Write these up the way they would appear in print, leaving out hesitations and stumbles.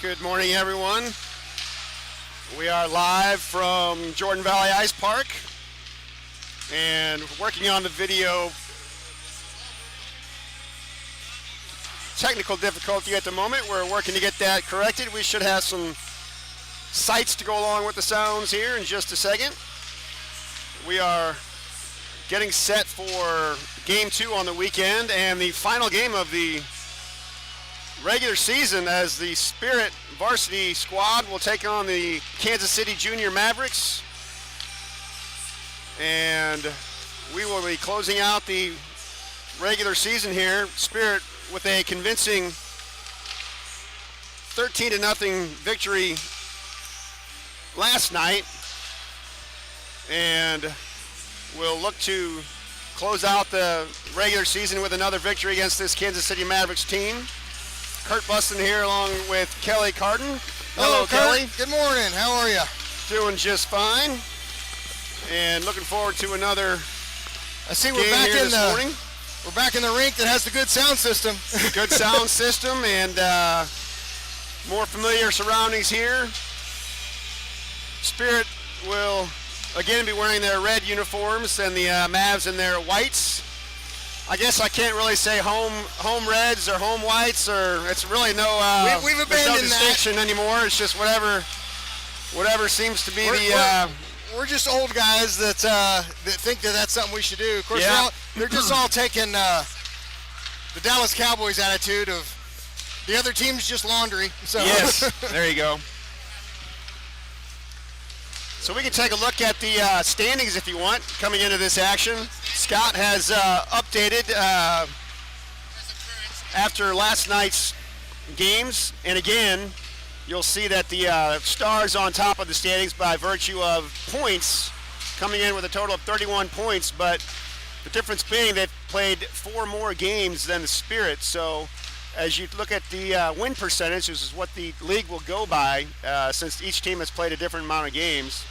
Good morning, everyone. We are live from Jordan Valley Ice Park and working on the video. Technical difficulty at the moment. We're working to get that corrected. We should have some sights to go along with the sounds here in just a second. We are getting set for game 2 on the weekend and the final game of the regular season, as the Spirit varsity squad will take on the Kansas City Junior Mavericks. And we will be closing out the regular season here. Spirit with a convincing 13-0 victory last night. And we'll look to close out the regular season with another victory against this Kansas City Mavericks team. Kurt Buston here along with Kelly Carton. Hello, Kelly. Good morning. How are you? Doing just fine. And looking forward to another I see game here this morning. We're back in the rink that has the good sound system. Good sound system and more familiar surroundings here. Spirit will again be wearing their red uniforms and the Mavs in their whites. I guess I can't really say home reds or home whites, or it's really no we've there's abandoned no distinction anymore. It's just whatever seems to be we're just old guys that think that that's something we should do. Of course, yeah. they're just all taking the Dallas Cowboys attitude of the other team's just laundry. So. Yes, there you go. So we can take a look at the standings if you want coming into this action. Scott has updated after last night's games, and again you'll see that the Stars on top of the standings by virtue of points, coming in with a total of 31 points, but the difference being they've played 4 more games than the Spirit. So as you look at the win percentage, this is what the league will go by since each team has played a different amount of games.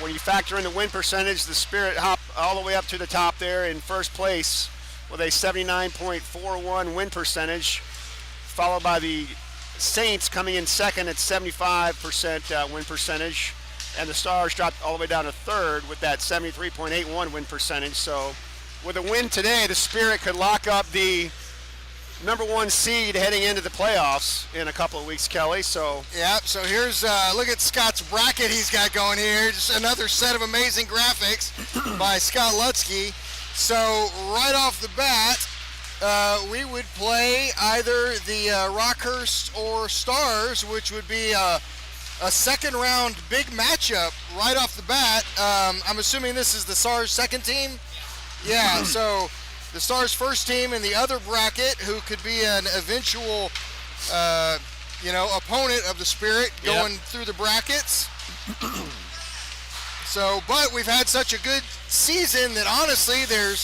When you factor in the win percentage, the Spirit hop all the way up to the top there in first place with a 79.41 win percentage, followed by the Saints coming in second at 75% win percentage, and the Stars dropped all the way down to third with that 73.81 win percentage. So with a win today, the Spirit could lock up the number 1 seed heading into the playoffs in a couple of weeks, Kelly. So yeah, so here's look at Scott's bracket he's got going here. Just another set of amazing graphics by Scott Lutsky. So right off the bat, we would play either the Rockhurst or Stars, which would be a second round big matchup right off the bat. I'm assuming this is the Stars' second team. Yeah, so the Stars' first team in the other bracket, who could be an eventual, opponent of the Spirit going through the brackets. So, but we've had such a good season that honestly, there's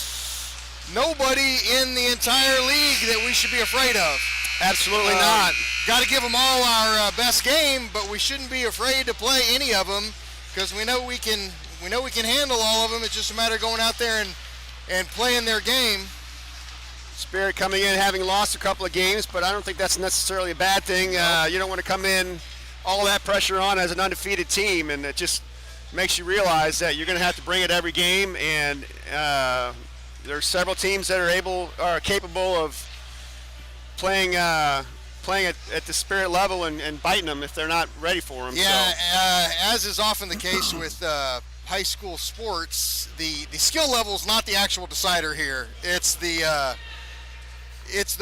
nobody in the entire league that we should be afraid of. absolutely not. Got to give them all our best game, but we shouldn't be afraid to play any of them because we know we can handle all of them. It's just a matter of going out there and playing their game. Spirit coming in having lost a couple of games, but I don't think that's necessarily a bad thing. You don't want to come in all that pressure on as an undefeated team, and it just makes you realize that you're going to have to bring it every game, and there's several teams that are capable of playing at the Spirit level and biting them if they're not ready for them. Yeah, as is often the case with high school sports, the skill level is not the actual decider here. It's the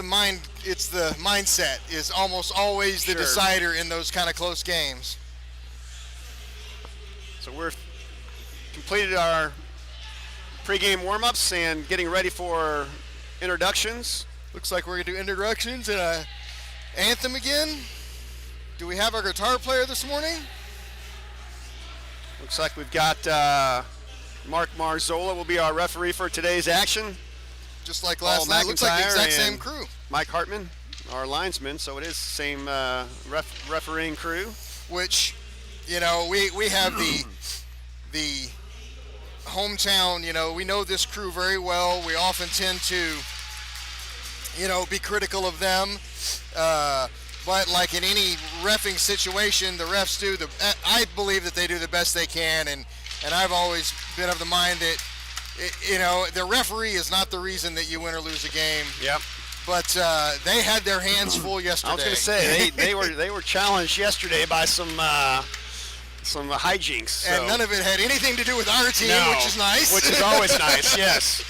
mindset is almost always the decider in those kind of close games. So we've completed our pregame warm-ups and getting ready for introductions. Looks like we're gonna do introductions and an anthem again. Do we have our guitar player this morning? Looks like we've got Mark Marzola will be our referee for today's action. Just like last night, looks like the exact same crew. Mike Hartman, our linesman, so it is the same refereeing crew. Which, we have the hometown, we know this crew very well. We often tend to, be critical of them. But like in any reffing situation, the refs I believe that they do the best they can, and I've always been of the mind that, the referee is not the reason that you win or lose a game. Yep. But they had their hands full yesterday. I was going to say they were challenged yesterday by some hijinks. So. And none of it had anything to do with our team, which is nice. Which is always nice, yes.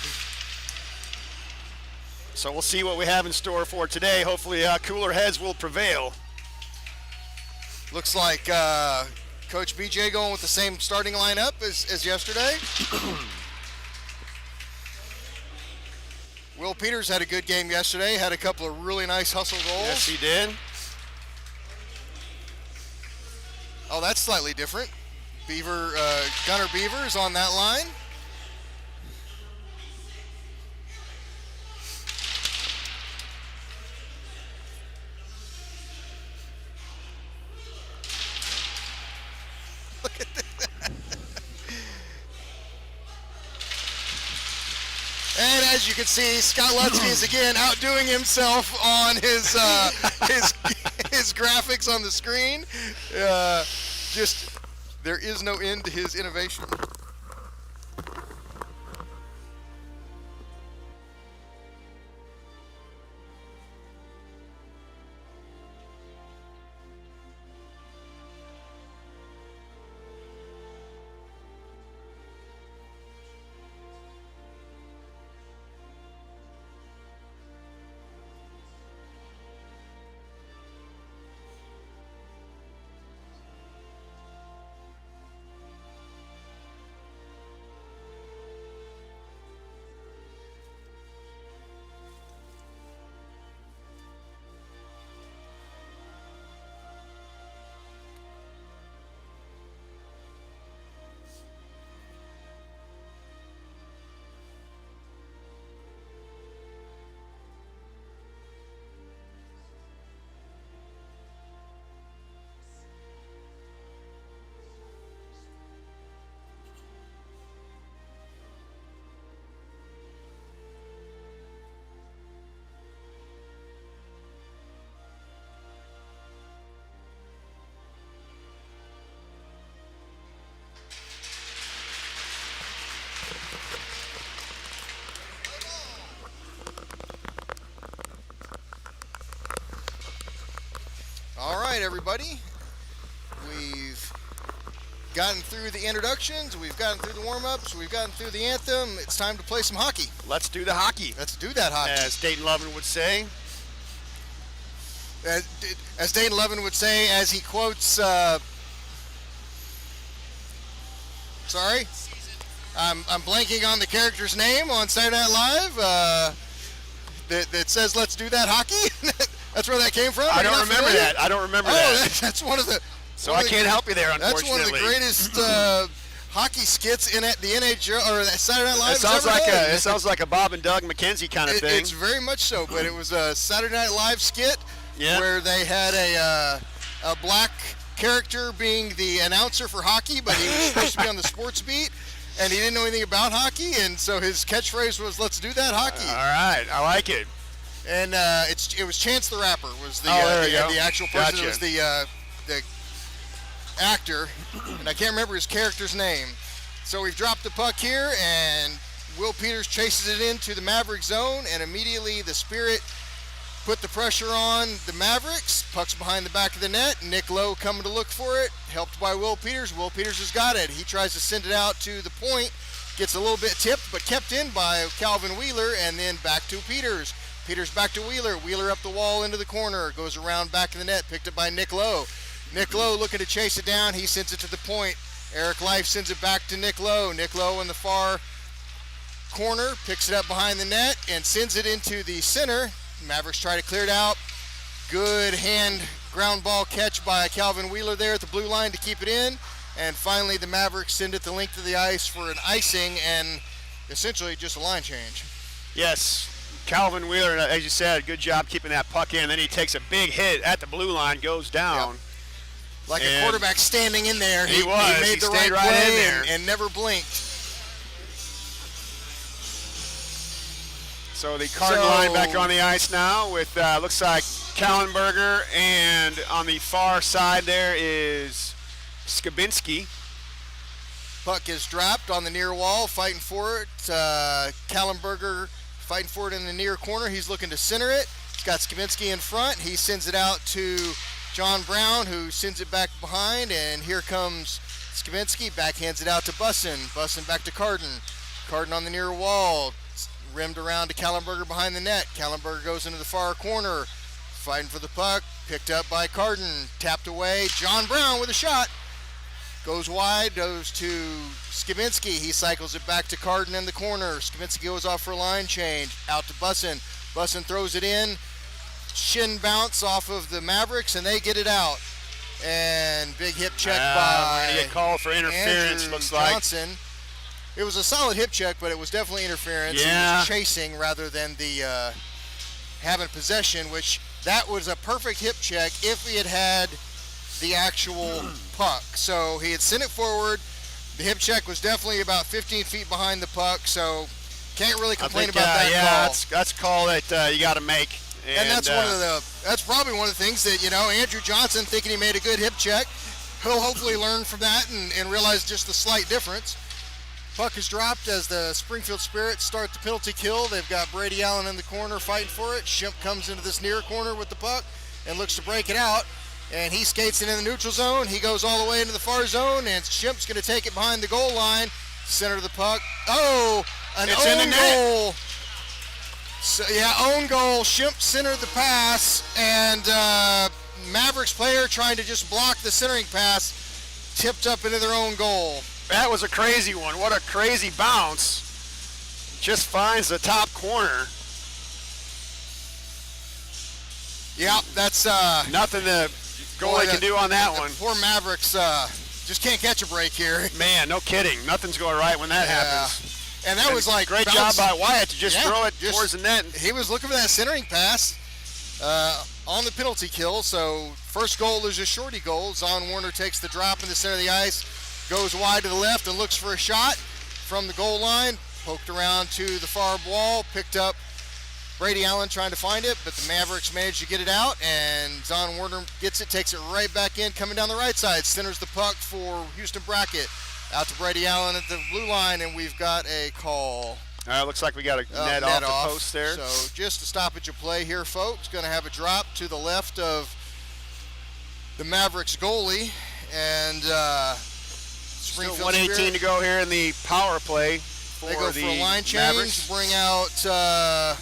So we'll see what we have in store for today. Hopefully cooler heads will prevail. Looks like Coach BJ going with the same starting lineup as yesterday. Will Peters had a good game yesterday, had a couple of really nice hustle goals. Yes, he did. Oh, that's slightly different. Gunnar Beaver is on that line. Look at that. And as you can see, Scott Lutzke is again outdoing himself on his graphics on the screen. There is no end to his innovation. All right, everybody. We've gotten through the introductions. We've gotten through the warm-ups. We've gotten through the anthem. It's time to play some hockey. Let's do the hockey. Let's do that hockey. As Dayton Lovin would say. As Dayton Lovin would say, as he quotes... sorry? I'm blanking on the character's name on Saturday Night Live. That says, let's do that hockey. That's where that came from? I don't remember that. I don't remember that. That's one of the... So I can't help you there, unfortunately. That's one of the greatest hockey skits in the NHL, or Saturday Night Live. It sounds like a Bob and Doug McKenzie kind of thing. It's very much so, but it was a Saturday Night Live skit where they had a black character being the announcer for hockey, but he was supposed to be on the sports beat, and he didn't know anything about hockey, and so his catchphrase was, let's do that hockey. All right, I like it. And it was Chance the Rapper was the actual person. It was the actor, and I can't remember his character's name. So we've dropped the puck here, and Will Peters chases it into the Maverick zone, and immediately the Spirit put the pressure on the Mavericks. Puck's behind the back of the net. Nick Lowe coming to look for it, helped by Will Peters. Will Peters has got it. He tries to send it out to the point, gets a little bit tipped, but kept in by Calvin Wheeler, and then back to Peters. Peters back to Wheeler. Wheeler up the wall into the corner. Goes around back of the net. Picked up by Nick Lowe. Nick Lowe looking to chase it down. He sends it to the point. Eric Life sends it back to Nick Lowe. Nick Lowe in the far corner. Picks it up behind the net and sends it into the center. Mavericks try to clear it out. Good hand ground ball catch by Calvin Wheeler there at the blue line to keep it in. And finally the Mavericks send it the length of the ice for an icing and essentially just a line change. Yes. Calvin Wheeler, as you said, good job keeping that puck in. Then he takes a big hit at the blue line, goes down. Yep. Like a quarterback standing in there. He made the right right play in there. and never blinked. So So the Cardin linebacker on the ice now with looks like Kallenberger, and on the far side there is Skabinski. Puck is dropped on the near wall, fighting for it. Kallenberger fighting for it in the near corner. He's looking to center it. He's got Skabinski in front. He sends it out to John Brown, who sends it back behind, and here comes Skabinski, backhands it out to Bussin. Bussin back to Cardin. Cardin on the near wall, rimmed around to Kallenberger behind the net. Kallenberger goes into the far corner, fighting for the puck, picked up by Cardin, tapped away. John Brown with a shot. Goes wide, goes to Skabinski. He cycles it back to Cardin in the corner. Skabinski goes off for a line change, out to Bussin. Bussin throws it in. Shin bounce off of the Mavericks, and they get it out. And big hip check by we're gonna get called for interference, Andrew looks like. Johnson. It was a solid hip check, but it was definitely interference. Yeah. He was chasing rather than the having possession, which that was a perfect hip check if he had had the actual puck. So he had sent it forward. The hip check was definitely about 15 feet behind the puck, so can't really complain about that call. That's a call that you got to make. And that's that's probably one of the things that, Andrew Johnson, thinking he made a good hip check, he'll hopefully learn from that and realize just the slight difference. Puck is dropped as the Springfield Spirits start the penalty kill. They've got Brady Allen in the corner fighting for it. Schimpf comes into this near corner with the puck and looks to break it out. And he skates it in the neutral zone. He goes all the way into the far zone, and Schimpf's going to take it behind the goal line. Center of the puck. Oh, It's in the own net. goal. So, own goal. Schimpf centered the pass, and Mavericks player trying to just block the centering pass tipped up into their own goal. That was a crazy one. What a crazy bounce. Just finds the top corner. Yeah, that's Nothing the goalie can do on that one. Poor Mavericks just can't catch a break here. Man, no kidding. Nothing's going right when that happens. And that was like great job by Wyatt to just throw it towards the net. He was looking for that centering pass on the penalty kill. So first goal is a shorty goal. Zon Warner takes the drop in the center of the ice, goes wide to the left and looks for a shot from the goal line. Poked around to the far wall, picked up Brady Allen trying to find it, but the Mavericks managed to get it out, and Zon Warner gets it, takes it right back in, coming down the right side, centers the puck for Houston Brackett. Out to Brady Allen at the blue line, and we've got a call. Looks like we got a net off the post there. So just a stoppage of play here, folks. Going to have a drop to the left of the Mavericks goalie, and Springfield Still 1:18 Spirit. to go here in the power play for They go the for a line change, Mavericks. bring out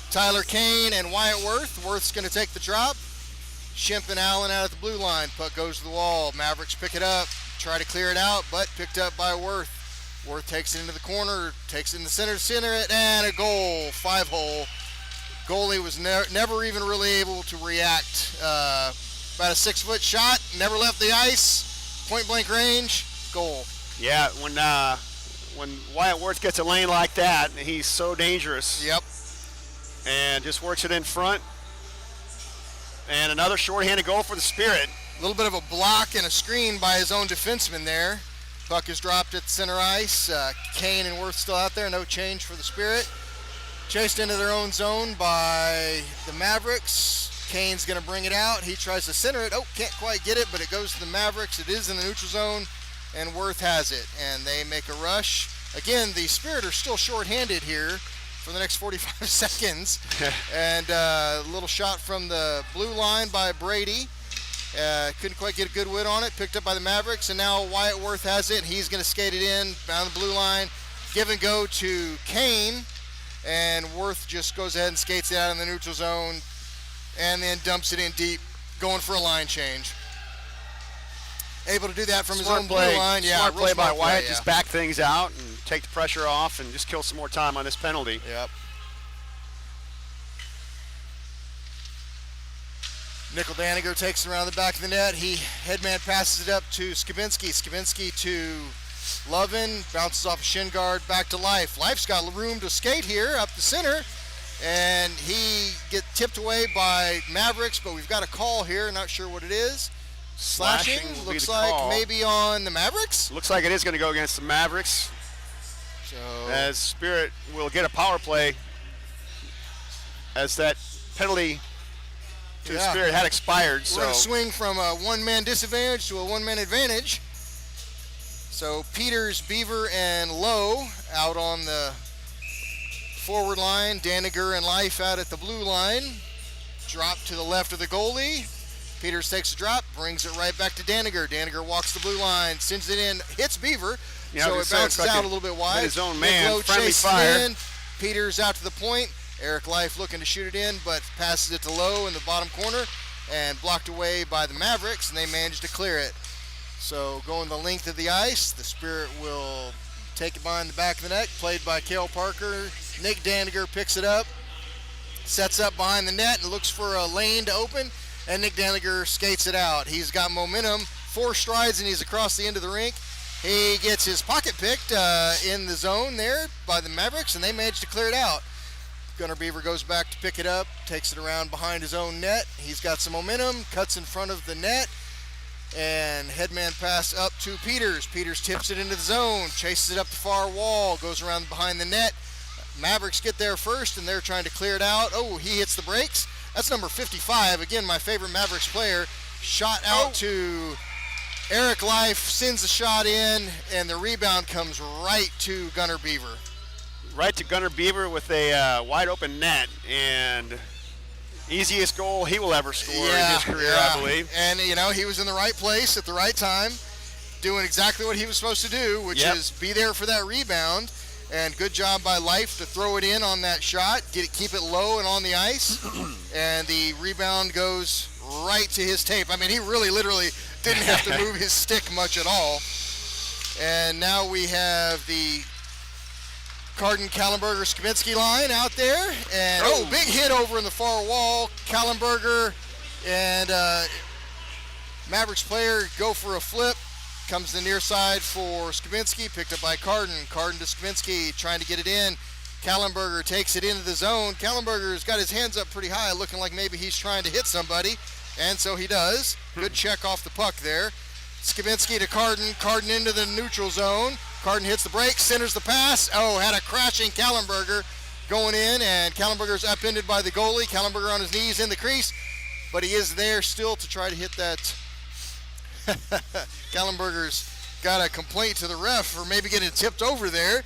Tyler Kane and Wyatt Worth. Worth's going to take the drop. Schimpf and Allen out at the blue line. Puck goes to the wall. Mavericks pick it up, try to clear it out, but picked up by Worth. Worth takes it into the corner, takes it in the center it, and a goal. 5-hole. Goalie was never even really able to react. About a 6-foot shot, never left the ice. Point blank range, goal. Yeah, when Wyatt Worth gets a lane like that, he's so dangerous. Yep. And just works it in front. And another shorthanded goal for the Spirit. A little bit of a block and a screen by his own defenseman there. Puck is dropped at center ice. Kane and Worth still out there. No change for the Spirit. Chased into their own zone by the Mavericks. Kane's going to bring it out. He tries to center it. Oh, can't quite get it, but it goes to the Mavericks. It is in the neutral zone, and Worth has it. And they make a rush. Again, the Spirit are still shorthanded here for the next 45 seconds. And a little shot from the blue line by Brady. Couldn't quite get a good win on it. Picked up by the Mavericks, and now Wyatt Worth has it. He's going to skate it in down the blue line. Give and go to Kane, and Worth just goes ahead and skates it out in the neutral zone, and then dumps it in deep, going for a line change. Able to do that from his own blue line. Yeah, Smart play by Wyatt. yeah. Just back things out and take the pressure off and just kill some more time on this penalty. Yep. Nickel Daniger takes it around the back of the net. Headman passes it up to Skabinski. Skabinski to Lovin. Bounces off a shin guard back to Life. Life's got room to skate here up the center. And he gets tipped away by Mavericks, but we've got a call here. Not sure what it is. Slashing. will be Looks the like call. maybe on the Mavericks. Looks like it is going to go against the Mavericks, So as Spirit will get a power play as that penalty to the Spirit had expired. We're going to swing from a one-man disadvantage to a one-man advantage. So Peters, Beaver, and Lowe out on the forward line. Daniger and Life out at the blue line. Drop to the left of the goalie. Peters takes a drop, brings it right back to Daniger. Daniger walks the blue line, sends it in, hits Beaver, so it bounces out a little bit wide. His own man, Lowe friendly chases fire. in. Peters out to the point. Eric Life looking to shoot it in, but passes it to Lowe in the bottom corner and blocked away by the Mavericks, and they manage to clear it. So going the length of the ice, the Spirit will take it behind the back of the net, played by Cale Parker. Nick Daniger picks it up, sets up behind the net and looks for a lane to open, and Nick Daniger skates it out. He's got momentum, 4 strides, and he's across the end of the rink. He gets his pocket picked in the zone there by the Mavericks, and they manage to clear it out. Gunnar Beaver goes back to pick it up, takes it around behind his own net. He's got some momentum, cuts in front of the net, and headman pass up to Peters. Peters tips it into the zone, chases it up the far wall, goes around behind the net. Mavericks get there first, and they're trying to clear it out. Oh, he hits the brakes. That's number 55. Again, my favorite Mavericks player. Shot out to Eric Life, sends the shot in, and the rebound comes right to Gunnar Beaver. Right to Gunnar Beaver with a wide open net, and easiest goal he will ever score in his career, I believe. And, you know, he was in the right place at the right time, doing exactly what he was supposed to do, which is be there for that rebound. And good job by Life to throw it in on that shot, keep it low and on the ice. And the rebound goes right to his tape. I mean, he really literally didn't have to move his stick much at all. And now we have the Carden, Kallenberger, Skibinski line out there. And big hit over in the far wall. Kallenberger and Mavericks player go for a flip. Comes to the near side for Skibinski, picked up by Carden. Carden to Skibinski, trying to get it in. Kallenberger takes it into the zone. Kallenberger's got his hands up pretty high, looking like maybe he's trying to hit somebody, and so he does. Good check off the puck there. Skibinski to Carden. Carden into the neutral zone. Carden hits the break, centers the pass. Oh, had a crashing Kallenberger going in, and Kallenberger's upended by the goalie. Kallenberger on his knees in the crease, but he is there still to try to hit that. Kallenberger's got a complaint to the ref for maybe getting tipped over there.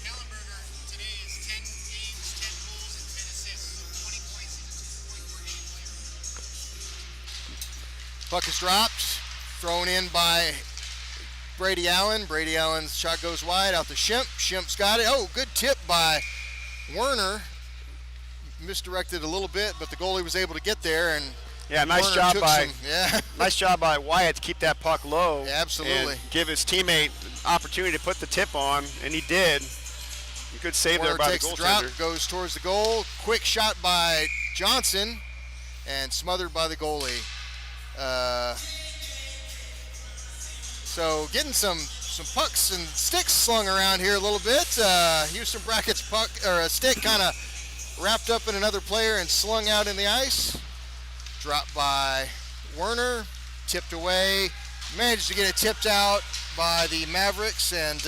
Kallenberger today is 10 games, 10 goals, and 10 assists, 20 points. He's a 2-point per game player. Puck is dropped, thrown in by Brady Allen. Brady Allen's shot goes wide out to Shemp. Shemp's got it. Oh, good tip by Werner. Misdirected a little bit, but the goalie was able to get there, and nice job nice job by Wyatt to keep that puck low. Yeah, absolutely. And give his teammate opportunity to put the tip on, and he did. Good save Werner there by the takes the drop, goaltender. goes towards the goal. Quick shot by Johnson, and smothered by the goalie. So getting some pucks and sticks slung around here a little bit. Houston Brackets puck or a stick kind of wrapped up in another player and slung out in the ice. Dropped by Werner, tipped away, managed to get it tipped out by the Mavericks and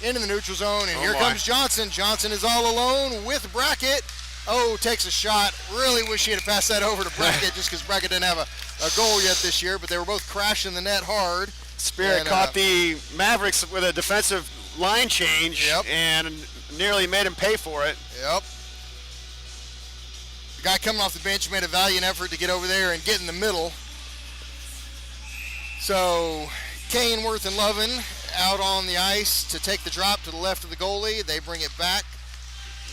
into the neutral zone. And here comes Johnson. Johnson is all alone with Brackett. Oh, takes a shot. Really wish he had passed that over to Brackett just because Brackett didn't have a goal yet this year, but they were both crashing the net hard. Spirit caught the Mavericks with a defensive line change and nearly made him pay for it. Yep. The guy coming off the bench made a valiant effort to get over there and get in the middle. So Kane, Worth, and Lovin out on the ice to take the drop to the left of the goalie. They bring it back.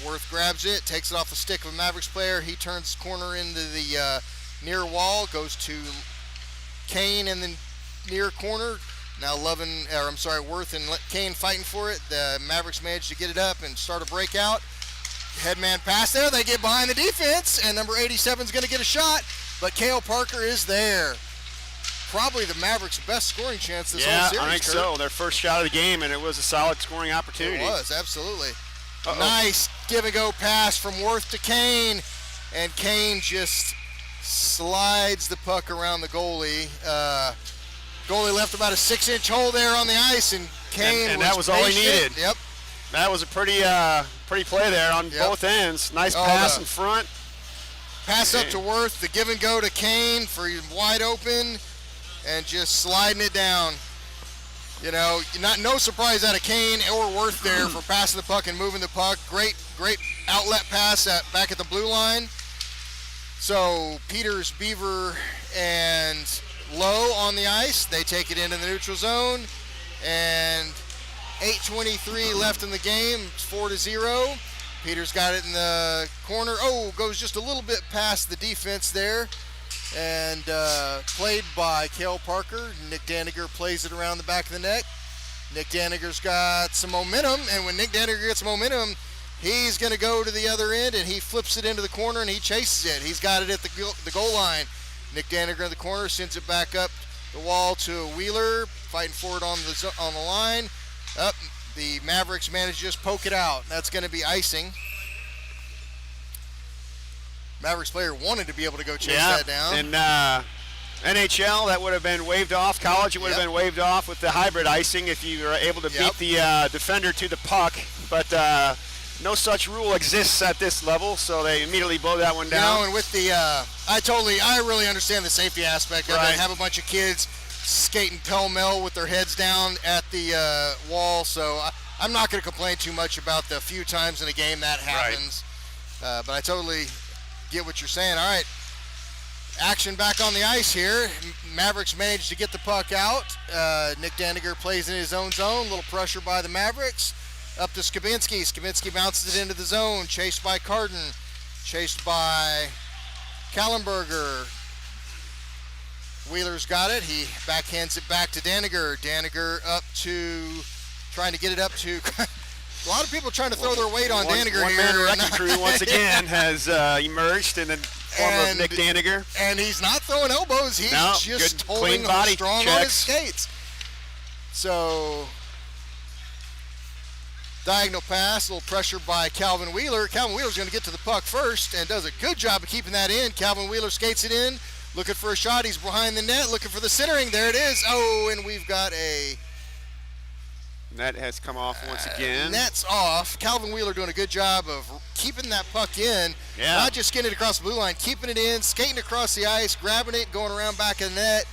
Worth grabs it, takes it off the stick of a Mavericks player. He turns the corner into the near wall, goes to Kane in the near corner. Now Worth and Kane fighting for it. The Mavericks manage to get it up and start a breakout. Headman pass there. They get behind the defense, and number 87 is going to get a shot, but Cale Parker is there. Probably the Mavericks' best scoring chance this whole series. Yeah, I think so. Their first shot of the game, and it was a solid scoring opportunity. It was, absolutely. Nice give-and-go pass from Worth to Kane, and Kane just slides the puck around the goalie. Goalie left about a 6-inch hole there on the ice, and Kane and that was all he patient. needed. Yep. That was a pretty play there on both ends. Nice pass in front. Pass up to Worth, the give and go to Kane for wide open, and just sliding it down. You know, no surprise out of Kane or Worth there for passing the puck and moving the puck. Great outlet pass back at the blue line. So Peters, Beaver, and Lowe on the ice. They take it into the neutral zone, and 8:23 left in the game. It's 4-0. Peters got it in the corner. Oh, goes just a little bit past the defense there. And played by Cale Parker. Nick Daniger plays it around the back of the net. Nick Daniger's got some momentum, and when Nick Daniger gets momentum, he's going to go to the other end, and he flips it into the corner, and he chases it. He's got it at the goal line. Nick Daniger in the corner sends it back up the wall to Wheeler, fighting for it on the line. Up, the Mavericks manage to just poke it out. That's going to be icing. Mavericks player wanted to be able to go chase that down. And NHL, that would have been waved off. College, it would have been waved off with the hybrid icing if you were able to beat the defender to the puck. But no such rule exists at this level, so they immediately blow that one down. You know, and with the, I really understand the safety aspect of it. Have a bunch of kids skating pell-mell with their heads down at the wall, so I'm not going to complain too much about the few times in a game that happens. But I totally get what you're saying. All right, action back on the ice here. Mavericks managed to get the puck out. Nick Daniger plays in his own zone. A little pressure by the Mavericks. Up to Skabinski. Skabinski bounces it into the zone. Chased by Carden. Chased by Kallenberger. Wheeler's got it. He backhands it back to Daniger. Daniger up to, trying to get it up to, a lot of people trying to throw their weight on Daniger One here. man wrecking crew once again has emerged in the form of Nick Daniger. And he's not throwing elbows. He's just good, holding clean body strong checks on his skates. So, diagonal pass, a little pressure by Calvin Wheeler. Calvin Wheeler's going to get to the puck first and does a good job of keeping that in. Calvin Wheeler skates it in, looking for a shot. He's behind the net, looking for the centering. There it is. Oh, and we've got a net has come off once again. Net's off. Calvin Wheeler doing a good job of keeping that puck in. Yeah. Not just getting it across the blue line, keeping it in, skating across the ice, grabbing it, going around back of the net,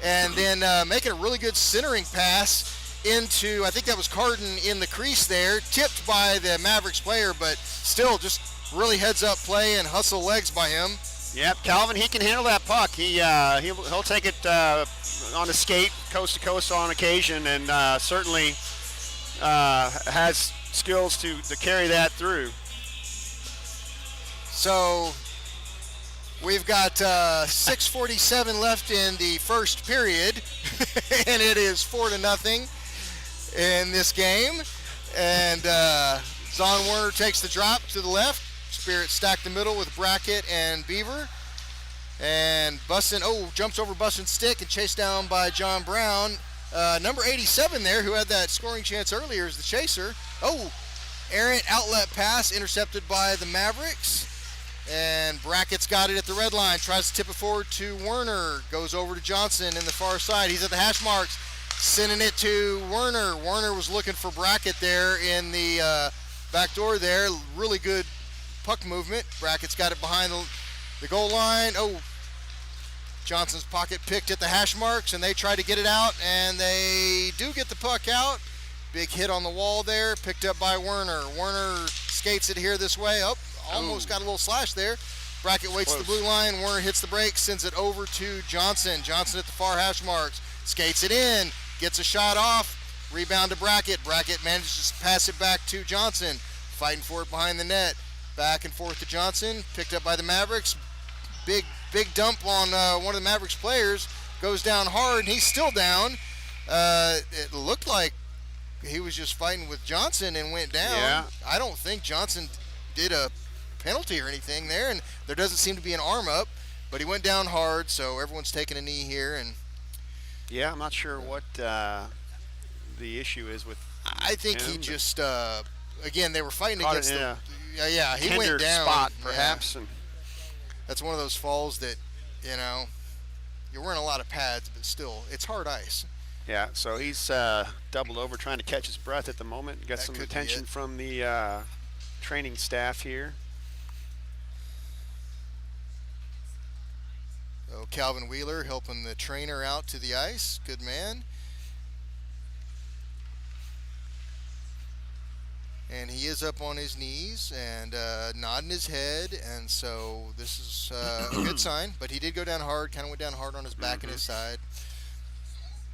and then making a really good centering pass into, I think that was Carden in the crease there, tipped by the Mavericks player, but still just really heads up play and hustle legs by him. Yep, Calvin, he can handle that puck. He'll take it on a skate, coast to coast on occasion, and certainly has skills to carry that through. So we've got 6:47 left in the first period, and it is 4-0 in this game. And Zon Werner takes the drop to the left. Spirit stacked the middle with Brackett and Beaver. And Bussin, jumps over Bussin's stick and chased down by John Brown. Number 87 there, who had that scoring chance earlier, is the chaser. Errant outlet pass intercepted by the Mavericks. And Brackett's got it at the red line, tries to tip it forward to Werner, goes over to Johnson in the far side. He's at the hash marks, sending it to Werner. Werner was looking for Brackett there in the back door there. Really good puck movement. Brackett's got it behind the goal line. Johnson's pocket picked at the hash marks, and they try to get it out, and they do get the puck out. Big hit on the wall there, picked up by Werner. Werner skates it here this way. Almost got a little slash there. Brackett waits at the blue line. Werner hits the break, sends it over to Johnson. Johnson at the far hash marks, skates it in, gets a shot off, rebound to Brackett. Brackett manages to pass it back to Johnson, fighting for it behind the net. Back and forth to Johnson, picked up by the Mavericks. Big dump on one of the Mavericks players, goes down hard, and he's still down. It looked like he was just fighting with Johnson and went down. Yeah. I don't think Johnson did a penalty or anything there, and there doesn't seem to be an arm up, but he went down hard, so everyone's taking a knee here. And yeah, I'm not sure what the issue is with I think him, he just again, they were fighting caught against it in the a he tender went down spot Yeah. perhaps. And That's one of those falls that, you're wearing a lot of pads, but still, it's hard ice. Yeah, so he's doubled over trying to catch his breath at the moment. Got That some could be attention it. from the training staff here. So Calvin Wheeler helping the trainer out to the ice. Good man. And he is up on his knees and nodding his head, and so this is a good sign. But he did go down hard, kind of went down hard on his back and his side.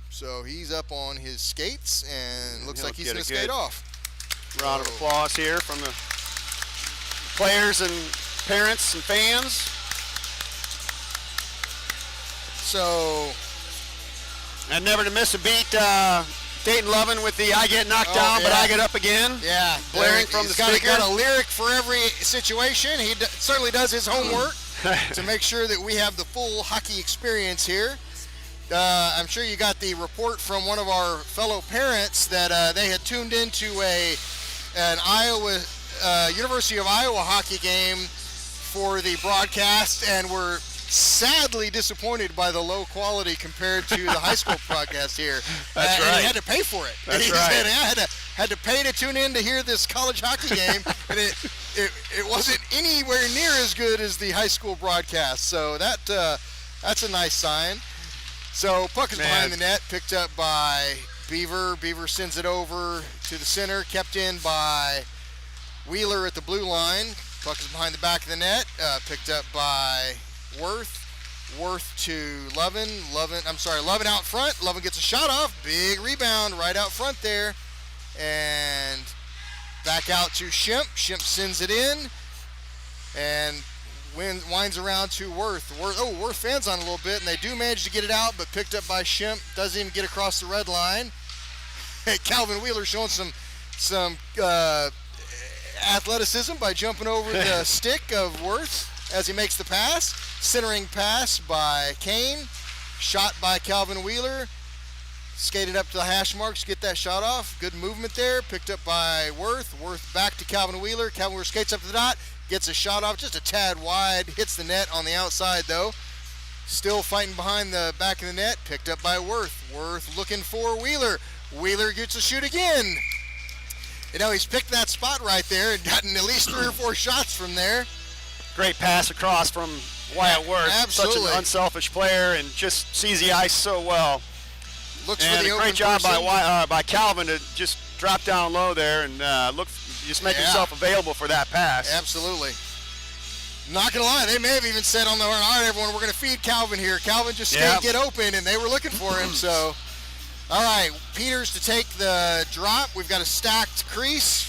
So he's up on his skates, and looks He'll like he's get going a to skate good off. Round of applause here from the players and parents and fans. So, And never to miss a beat, Dayton Lovin with the "I get knocked Oh, down, but yeah. I get up again." yeah, Blaring from the he's got speaker. a lyric for every situation. He certainly does his homework to make sure that we have the full hockey experience here. I'm sure you got the report from one of our fellow parents that they had tuned into an Iowa University of Iowa hockey game for the broadcast and were sadly disappointed by the low quality compared to the high school broadcast here. That's And right. he had to pay for it. That's He right. said, "I had to pay to tune in to hear this college hockey game," and it wasn't anywhere near as good as the high school broadcast. So that's a nice sign. So puck is behind the net, picked up by Beaver. Beaver sends it over to the center, kept in by Wheeler at the blue line. Puck is behind the back of the net, picked up by Worth. Worth to Lovin. Lovin out front. Lovin gets a shot off. Big rebound right out front there. And back out to Shemp. Shemp sends it in. And winds around to Worth. Worth fans on a little bit, and they do manage to get it out, but picked up by Shemp. Doesn't even get across the red line. Calvin Wheeler showing some athleticism by jumping over the stick of Worth as he makes the pass. Centering pass by Kane. Shot by Calvin Wheeler. Skated up to the hash marks to get that shot off. Good movement there. Picked up by Worth. Worth back to Calvin Wheeler. Calvin Wheeler skates up to the dot. Gets a shot off just a tad wide. Hits the net on the outside though. Still fighting behind the back of the net. Picked up by Worth. Worth looking for Wheeler. Wheeler gets a shoot again. You know, he's picked that spot right there and gotten at least 3 or 4 shots from there. Great pass across from Wyatt Worth. Absolutely. Such an unselfish player and just sees the ice so well. Looks And for the a open great job person. by Calvin to just drop down low there and just make Yeah. himself available for that pass. Absolutely. Not gonna lie, they may have even said on the horn, "All right, everyone, we're gonna feed Calvin here. Calvin just Yeah. get open," and they were looking for him. So, all right, Peters to take the drop. We've got a stacked crease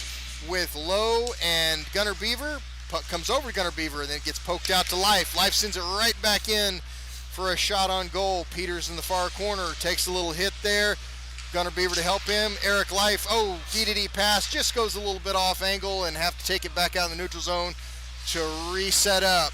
with Lowe and Gunnar Beaver. Puck comes over to Gunnar Beaver and then gets poked out to Life. Life sends it right back in for a shot on goal. Peters in the far corner takes a little hit there. Gunnar Beaver to help him. Eric Life, D pass, just goes a little bit off angle and have to take it back out in the neutral zone to reset up.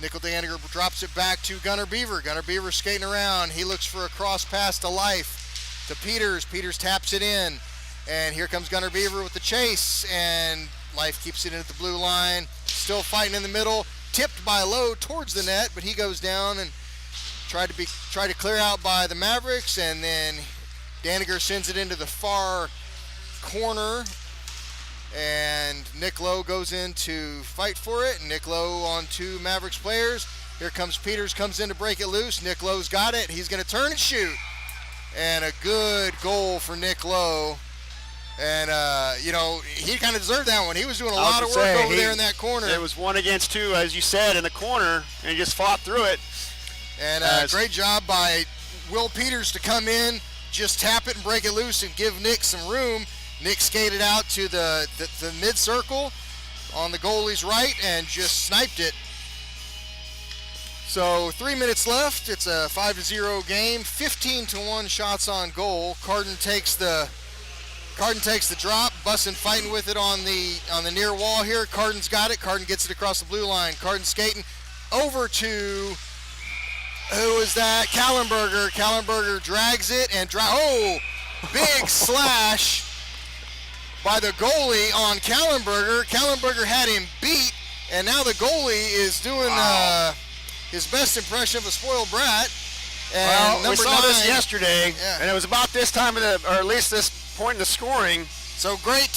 Nickel Daniger drops it back to Gunnar Beaver. Gunnar Beaver skating around. He looks for a cross pass to Life. To Peters. Peters taps it in. And here comes Gunnar Beaver with the chase. And Life keeps it in at the blue line. Still fighting in the middle. Tipped by Lowe towards the net, but he goes down and tried to clear out by the Mavericks. And then Daniger sends it into the far corner. And Nick Lowe goes in to fight for it. Nick Lowe on 2 Mavericks players. Here comes Peters, comes in to break it loose. Nick Lowe's got it. He's going to turn and shoot. And a good goal for Nick Lowe. And, he kind of deserved that one. He was doing a lot of work over there in that corner. It was 1 against 2, as you said, in the corner, and he just fought through it. And great job by Will Peters to come in, just tap it and break it loose and give Nick some room. Nick skated out to the mid-circle on the goalie's right and just sniped it. So 3 minutes left. It's a 5-0 game. 15-1 shots on goal. Carden takes the drop. Bussin fighting with it on the near wall here. Carden's got it. Carden gets it across the blue line. Carden skating over to, who is that? Kallenberger. Kallenberger drags it and big slash by the goalie on Kallenberger. Kallenberger had him beat, and now the goalie is doing his best impression of a spoiled brat And Well, we number saw this 9 yesterday, Yeah. and it was about this time of the, or at least this point in the scoring. So great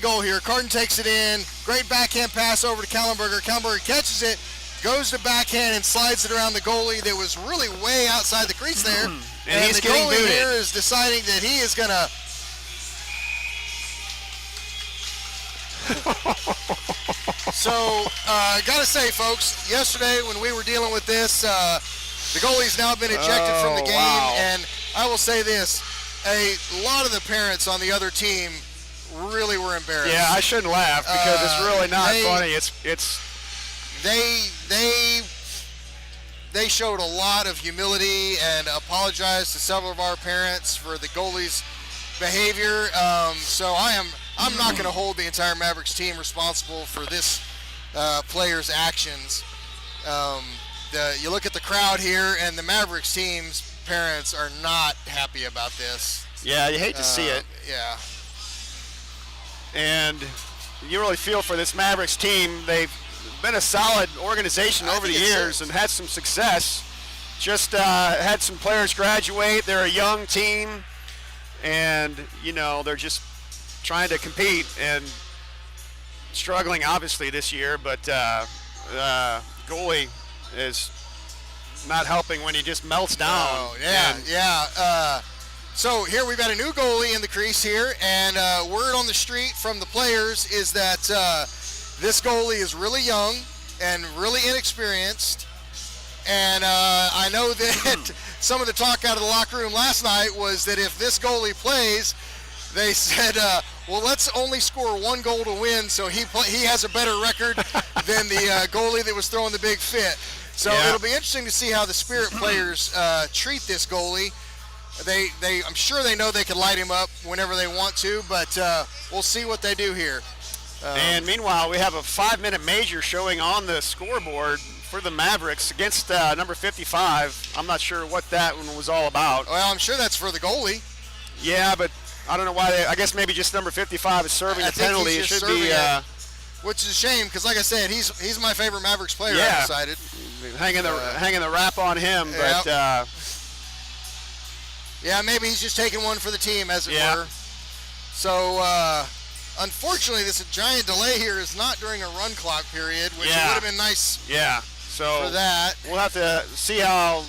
goal here. Carden takes it in. Great backhand pass over to Kallenberger. Kallenberger catches it, goes to backhand and slides it around the goalie that was really way outside the crease there. And he's the getting goalie booted. here is deciding that he is going to. So, gotta say, folks, yesterday when we were dealing with this, the goalie's now been ejected from the Oh, game, wow. and I will say this: a lot of the parents on the other team really were embarrassed. Yeah, I shouldn't laugh because it's really not funny. It's they showed a lot of humility and apologized to several of our parents for the goalie's behavior. So I'm not going to hold the entire Mavericks team responsible for this player's actions. You look at the crowd here, and the Mavericks team's parents are not happy about this. yeah, you hate to see it. Yeah. And you really feel for this Mavericks team. They've been a solid organization over the think it's years and had some success. Just had some players graduate. They're a young team, and they're just trying to compete and struggling obviously this year. But goalie is not helping when he just melts down. Oh, yeah, And yeah. So here we've got a new goalie in the crease here, and word on the street from the players is that this goalie is really young and really inexperienced. And I know that some of the talk out of the locker room last night was that if this goalie plays, they said, well, let's only score one goal to win, so he has a better record than the goalie that was throwing the big fit. So Yeah. it'll be interesting to see how the Spirit players treat this goalie. I'm sure they know they can light him up whenever they want to, but we'll see what they do here. And meanwhile, we have a 5-minute major showing on the scoreboard for the Mavericks against number 55. I'm not sure what that one was all about. Well, I'm sure that's for the goalie. Yeah, but I don't know why. I guess maybe just number 55 is serving I the think penalty. he's It just should be serving which is a shame because, like I said, he's my favorite Mavericks player. Yeah. I decided. hanging the wrap on him. Yep. But Yeah, maybe he's just taking one for the team, as it Yeah. were. So, unfortunately, this giant delay here is not during a run clock period, which Yeah. would have been nice yeah, so for that. we'll have to see how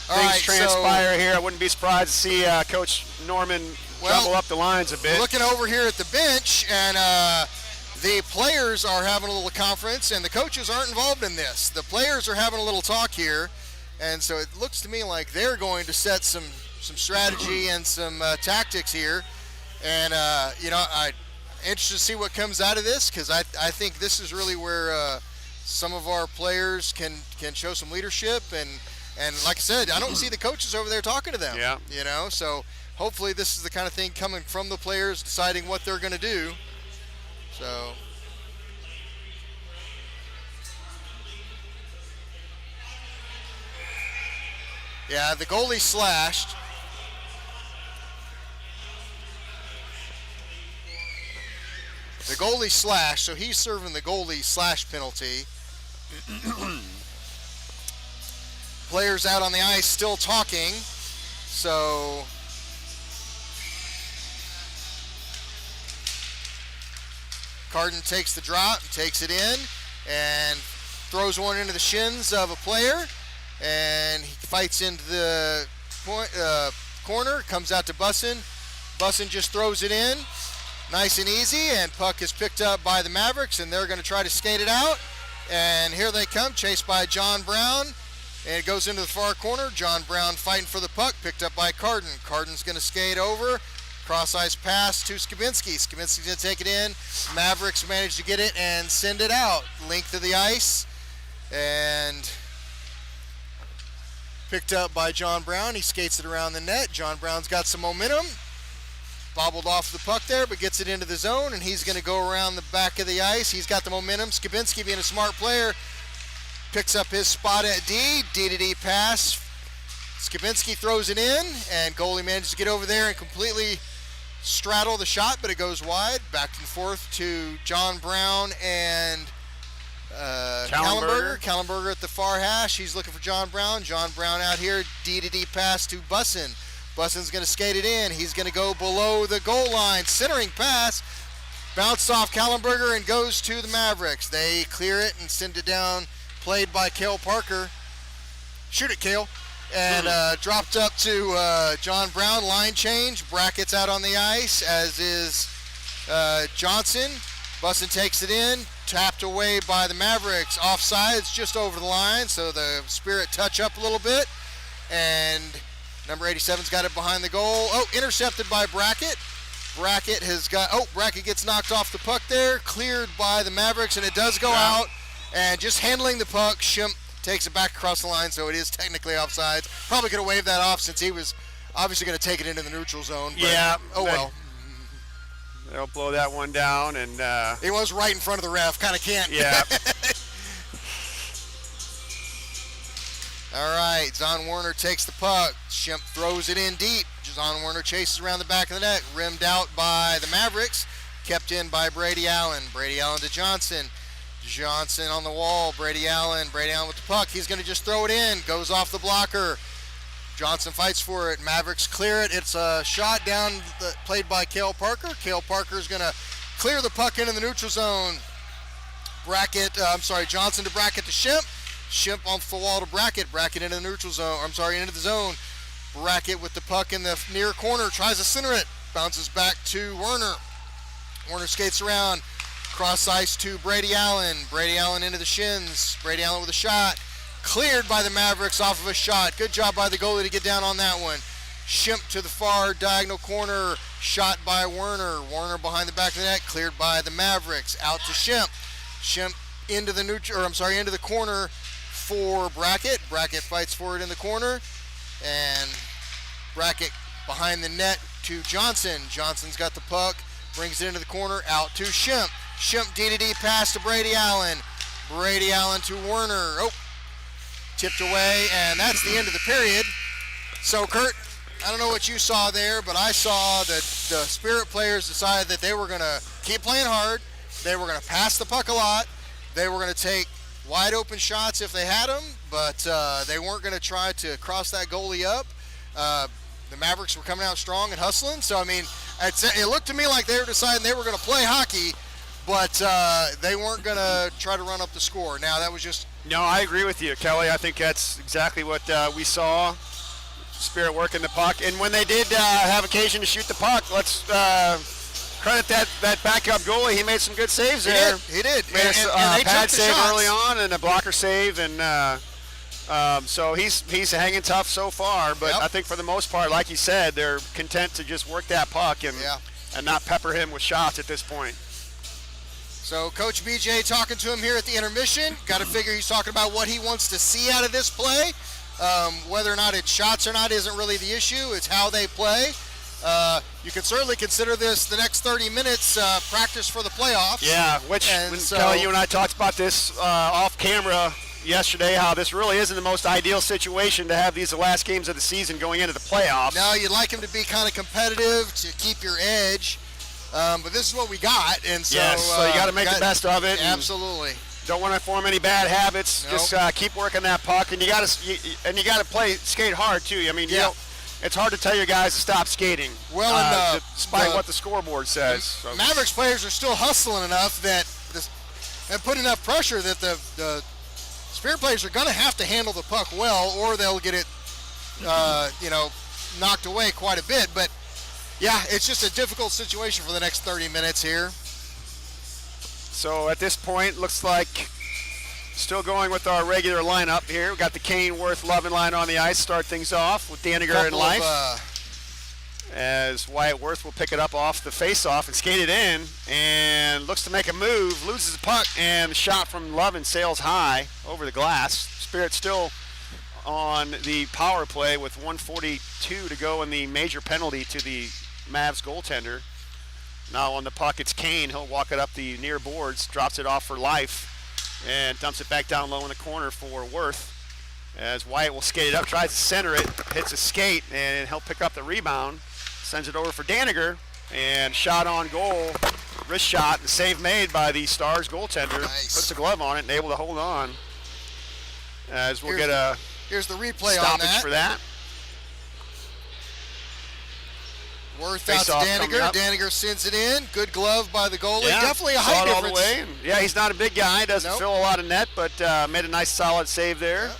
All things right, transpire here. I wouldn't be surprised to see Coach Norman jumble up the lines a so bit. looking over here at the bench, and the players are having a little conference, and the coaches aren't involved in this. The players are having a little talk here, and so it looks to me like they're going to set some strategy and some tactics here. And I'm interested to see what comes out of this, because I think this is really where some of our players can show some leadership, and like I said, I don't see the coaches over there talking to them. Yeah. So hopefully this is the kind of thing coming from the players deciding what they're going to do. So yeah, the goalie slashed. The goalie slashed, so he's serving the goalie slash penalty. Players out on the ice still talking, so Carden takes the drop, takes it in, and throws one into the shins of a player, and he fights into the corner, comes out to Bussin. Bussin just throws it in, nice and easy, and puck is picked up by the Mavericks, and they're going to try to skate it out. And here they come, chased by John Brown, and it goes into the far corner. John Brown fighting for the puck, picked up by Carden. Carden's going to skate over, cross-ice pass to Skibinski. Skibinski's going to take it in. Mavericks manage to get it and send it out. Length of the ice, and picked up by John Brown. He skates it around the net. John Brown's got some momentum. Bobbled off the puck there, but gets it into the zone, and he's going to go around the back of the ice. He's got the momentum. Skibinski, being a smart player, picks up his spot at D. D-to-D pass. Skibinski throws it in, and goalie manages to get over there and completely straddle the shot, but it goes wide. Back and forth to John Brown and Kallenberger at the far hash. He's looking for John Brown. John Brown out here. D-to-D pass to Bussin. Bussin's going to skate it in. He's going to go below the goal line. Centering pass. Bounced off Kallenberger and goes to the Mavericks. They clear it and send it down. Played by Cale Parker. Shoot it, Cale. And dropped up to John Brown. Line change. Brackett's out on the ice, as is Johnson. Bussin takes it in. Tapped away by the Mavericks. Offsides just over the line, so the Spirit touch up a little bit. And number 87's got it behind the goal. Oh, intercepted by Brackett. Brackett gets knocked off the puck there. Cleared by the Mavericks, and it does go out. And just handling the puck, Schimpf takes it back across the line, so it is technically offsides. Probably could have waved that off since he was obviously going to take it into the neutral zone. But oh well. They'll blow that one down, and it was right in front of the ref. Kind of can't. Yeah. All right, Zon Werner takes the puck. Schimpf throws it in deep. Zon Werner chases around the back of the net, rimmed out by the Mavericks, kept in by Brady Allen. Brady Allen to Johnson. Johnson on the wall. Brady Allen with the puck. He's going to just throw it in. Goes off the blocker. Johnson fights for it. Mavericks clear it. It's a shot down, played by Cale Parker. Cale Parker's going to clear the puck into the neutral zone. Johnson to Brackett to Schimpf. Schimpf off the wall to Brackett. Brackett into the neutral zone. Into the zone. Brackett with the puck in the near corner. Tries to center it. Bounces back to Werner. Werner skates around. Cross ice to Brady Allen. Brady Allen into the shins. Brady Allen with a shot. Cleared by the Mavericks off of a shot. Good job by the goalie to get down on that one. Schimpf to the far diagonal corner. Shot by Werner. Werner behind the back of the net. Cleared by the Mavericks. Out to Schimpf. Schimpf into the corner for Brackett. Brackett fights for it in the corner. And Brackett behind the net to Johnson. Johnson's got the puck. Brings it into the corner. Out to Schimpf. Schimpf D-to-D pass to Brady Allen. Brady Allen to Werner. Oh, tipped away, and that's the end of the period. So, Kurt, I don't know what you saw there, but I saw that the Spirit players decided that they were going to keep playing hard. They were going to pass the puck a lot. They were going to take wide open shots if they had them, but they weren't going to try to cross that goalie up. The Mavericks were coming out strong and hustling. So, I mean, it looked to me like they were deciding they were going to play hockey, but they weren't going to try to run up the score. Now, that was just... No, I agree with you, Kelly. I think that's exactly what we saw. Spirit working the puck. And when they did have occasion to shoot the puck, let's credit that backup goalie. He made some good saves there. He did. Made and a pad save early on and a blocker save. And so he's hanging tough so far. But I think for the most part, like you said, they're content to just work that puck and not pepper him with shots at this point. So Coach BJ talking to him here at the intermission. Got to figure he's talking about what he wants to see out of this play. Whether or not it's shots or not isn't really the issue. It's how they play. You can certainly consider this the next 30 minutes practice for the playoffs. Yeah, Kelly, you and I talked about this off camera yesterday, how this really isn't the most ideal situation to have these the last games of the season going into the playoffs. No, you'd like them to be kind of competitive to keep your edge. But this is what we got, and so, so you got to make the best of it. Absolutely. Don't want to form any bad habits. Nope. Just keep working that puck, and you got to skate hard too. I mean, it's hard to tell your guys to stop skating. Well, despite what the scoreboard says. So. Mavericks players are still hustling enough and put enough pressure that the Spirit players are going to have to handle the puck well, or they'll get it, knocked away quite a bit. But yeah, it's just a difficult situation for the next 30 minutes here. So at this point, looks like still going with our regular lineup here. We've got the Kane, Worth, Lovin line on the ice. Start things off with Daniger and Life. As Wyatt Worth will pick it up off the face-off and skate it in. And looks to make a move, loses the puck, and the shot from Lovin sails high over the glass. Spirit still on the power play with 1:42 to go in the major penalty to the Mavs goaltender. Now on the puck, it's Kane. He'll walk it up the near boards, drops it off for Life, and dumps it back down low in the corner for Worth. As Wyatt will skate it up, tries to center it, hits a skate, and he'll pick up the rebound, sends it over for Daniger, and shot on goal wrist shot, the save made by the Stars goaltender. Nice. Puts a glove on it and able to hold on. As we'll get a Here's the replay on stoppage that. for that. Worth out to Face-off coming Daniger. up. Daniger sends it in. Good glove by the goalie. Yeah, Definitely a saw height it all difference. the way. And, yeah, he's not a big guy. Doesn't Nope. fill a lot of net, but made a nice solid save there. Yep.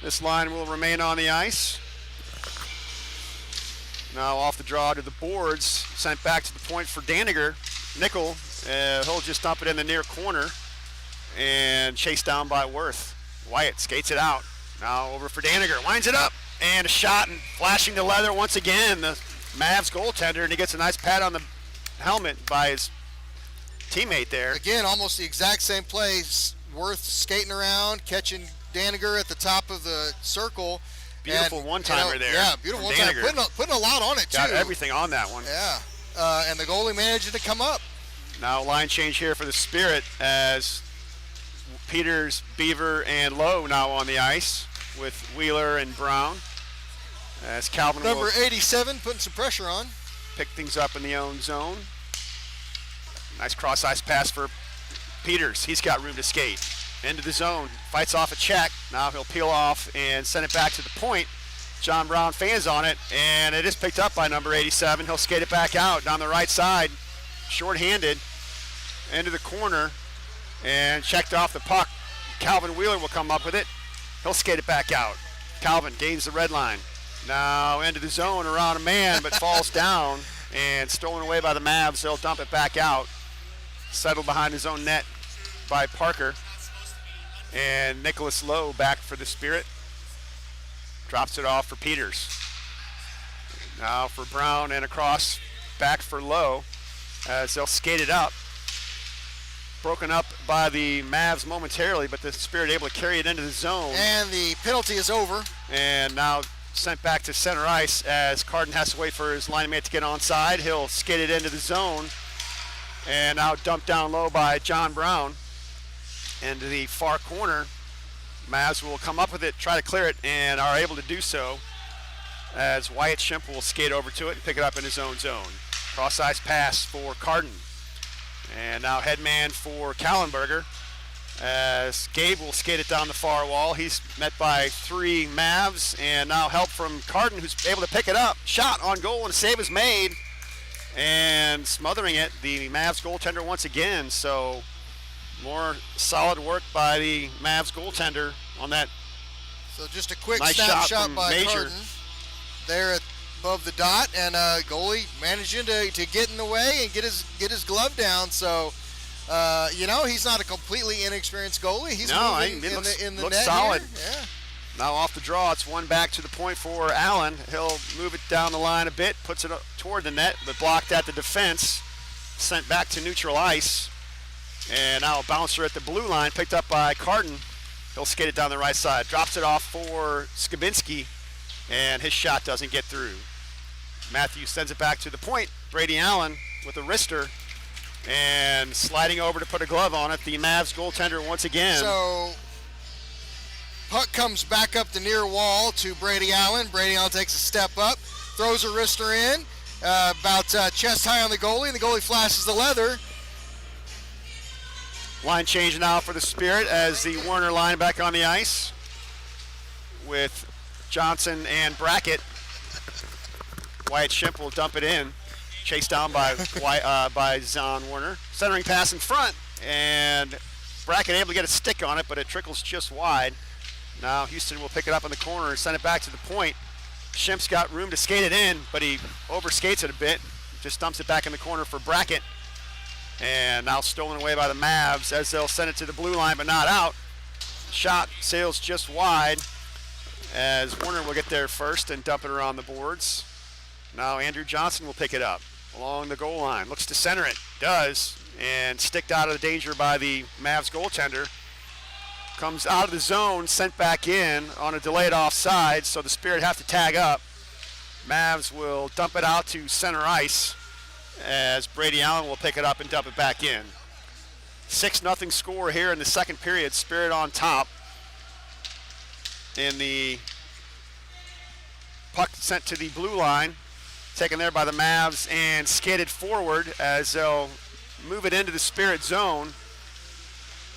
This line will remain on the ice. Now off the draw to the boards. Sent back to the point for Daniger. Nickel. He'll just dump it in the near corner. And chased down by Worth. Wyatt skates it out. Now over for Daniger. Winds it up. And a shot and flashing the leather once again. The Mavs goaltender, and he gets a nice pat on the helmet by his teammate there. Again, almost the exact same play. Worth skating around, catching Daniger at the top of the circle. Beautiful And, one-timer there. Yeah, beautiful from one-timer. Daniger. Putting a lot on it, Got too. everything on that one. Yeah. And the goalie managed to come up. Now line change here for the Spirit as Peters, Beaver, and Lowe now on the ice with Wheeler and Brown. As Calvin Number will 87 putting some pressure on. pick things up in the own zone. Nice cross-ice pass for Peters. He's got room to skate. Into the zone, fights off a check. Now he'll peel off and send it back to the point. John Brown fans on it, and it is picked up by number 87. He'll skate it back out down the right side, short-handed, into the corner, and checked off the puck. Calvin Wheeler will come up with it. He'll skate it back out. Calvin gains the red line. Now into the zone around a man, but falls down and stolen away by the Mavs. They'll dump it back out. Settled behind his own net by Parker. And Nicholas Lowe back for the Spirit. Drops it off for Peters. Now for Brown and across back for Lowe as they'll skate it up. Broken up by the Mavs momentarily, but the Spirit able to carry it into the zone. And the penalty is over. And now sent back to center ice as Carden has to wait for his line mate to get onside. He'll skate it into the zone. And now dumped down low by John Brown. Into the far corner. Mavs will come up with it, try to clear it, and are able to do so as Wyatt Schimpf will skate over to it and pick it up in his own zone. Cross-ice pass for Carden. And now headman for Kallenberger as Gabe will skate it down the far wall. He's met by 3 Mavs, and now help from Carden, who's able to pick it up. Shot on goal, and a save is made. And smothering it, the Mavs goaltender once again. So more solid work by the Mavs goaltender on that. So just a quick Nice shot snapshot from by Major. Carden there above the dot, and goalie managing to get in the way and get his glove down. So he's not a completely inexperienced goalie. He's moving in the looks net solid. here. Yeah. Now off the draw, it's one back to the point for Allen. He'll move it down the line a bit, puts it up toward the net, but blocked at the defense. Sent back to neutral ice. And now a bouncer at the blue line, picked up by Carden. He'll skate it down the right side. Drops it off for Skabinski, and his shot doesn't get through. Matthews sends it back to the point. Brady Allen with a wrister, and sliding over to put a glove on it. The Mavs goaltender once again. So puck comes back up the near wall to Brady Allen. Brady Allen takes a step up, throws a wrister in, about chest high on the goalie, and the goalie flashes the leather. Line change now for the Spirit as the Warner line back on the ice with Johnson and Brackett. Wyatt Schimpf will dump it in, chased down by Zahn Warner. Centering pass in front, and Brackett able to get a stick on it, but it trickles just wide. Now Houston will pick it up in the corner and send it back to the point. Schimpf's got room to skate it in, but he overskates it a bit. Just dumps it back in the corner for Brackett. And now stolen away by the Mavs as they'll send it to the blue line, but not out. Shot sails just wide as Warner will get there first and dump it around the boards. Now Andrew Johnson will pick it up along the goal line. Looks to center it. Does. And sticked out of the danger by the Mavs goaltender. Comes out of the zone, sent back in on a delayed offside, so the Spirit have to tag up. Mavs will dump it out to center ice as Brady Allen will pick it up and dump it back in. 6-0 score here in the second period. Spirit on top. In the puck sent to the blue line, taken there by the Mavs and skated forward as they'll move it into the Spirit zone,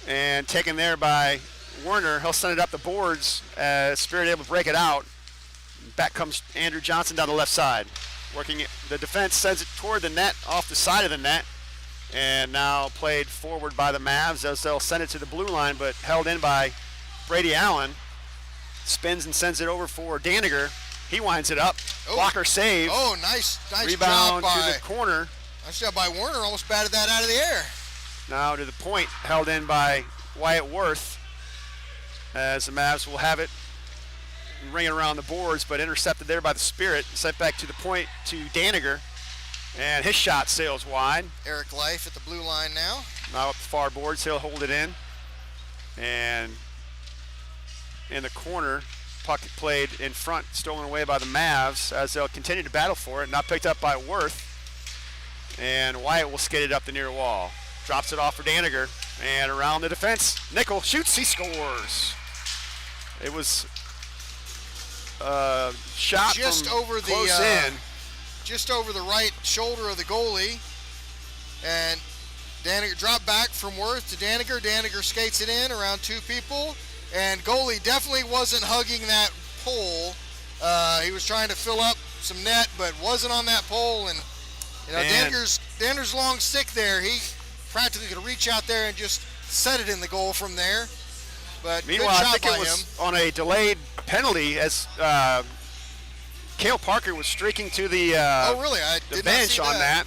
and taken there by Werner. He'll send it up the boards as Spirit able to break it out. Back comes Andrew Johnson down the left side. Working it, the defense sends it toward the net, off the side of the net, and now played forward by the Mavs as they'll send it to the blue line, but held in by Brady Allen. Spins and sends it over for Daniger. He winds it up. Oh. Blocker save. Oh, nice Rebound job by, to the corner. nice job by Werner. Almost batted that out of the air. Now to the point, held in by Wyatt Worth, as the Mavs will have it ringing around the boards, but intercepted there by the Spirit. Sent back to the point to Daniger, and his shot sails wide. Eric Life at the blue line now. Now up the far boards, he'll hold it in. And in the corner, puck played in front, stolen away by the Mavs as they'll continue to battle for it. Now picked up by Worth, and Wyatt will skate it up the near wall. Drops it off for Daniger, and around the defense. Nickel shoots, he scores. It was a shot Just from over the close in. just over the right shoulder of the goalie, and Daniger drop back from Worth to Daniger. Daniger skates it in around two people, and goalie definitely wasn't hugging that pole. He was trying to fill up some net, but wasn't on that pole. And you know, And- Daniger's long stick there. He practically could reach out there and just set it in the goal from there. But Meanwhile, good I shot think by it was him. on a delayed penalty as Cale Parker was streaking to the Oh, really? I the did not bench see on that.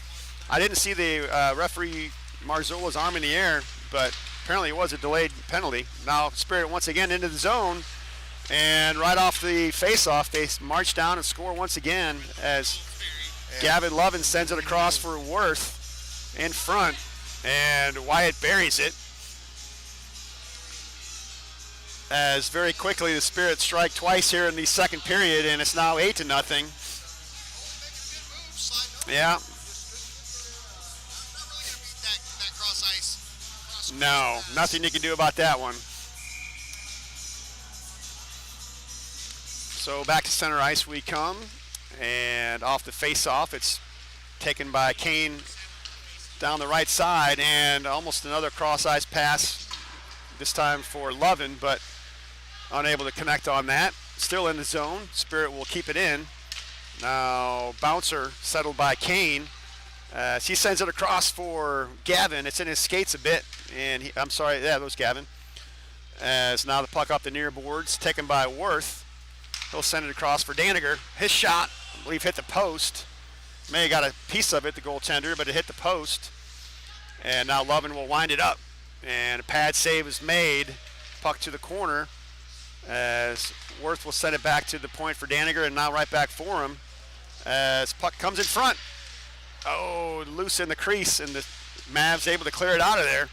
I didn't see the referee Marzola's arm in the air, but apparently it was a delayed penalty. Now Spirit once again into the zone, and right off the face-off, they march down and score once again as Gavin Lovin sends it across for Worth in front, and Wyatt buries it. As very quickly the Spirit strike twice here in the second period, and it's now 8-0. Yeah. No, nothing you can do about that one. So back to center ice we come, and off the face-off, it's taken by Kane down the right side, and almost another cross-ice pass, this time for Lovin, but unable to connect on that. Still in the zone. Spirit will keep it in. Now bouncer settled by Kane. He sends it across for Gavin. It's in his skates a bit, and I'm sorry, yeah, that was Gavin. As now the puck up the near boards, taken by Worth. He'll send it across for Daniger. His shot, I believe, hit the post. May have got a piece of it, the goaltender, but it hit the post. And now Lovin will wind it up, and a pad save is made. Puck to the corner, as Worth will send it back to the point for Daniger, and now right back for him as puck comes in front. Oh, loose in the crease, and the Mavs able to clear it out of there.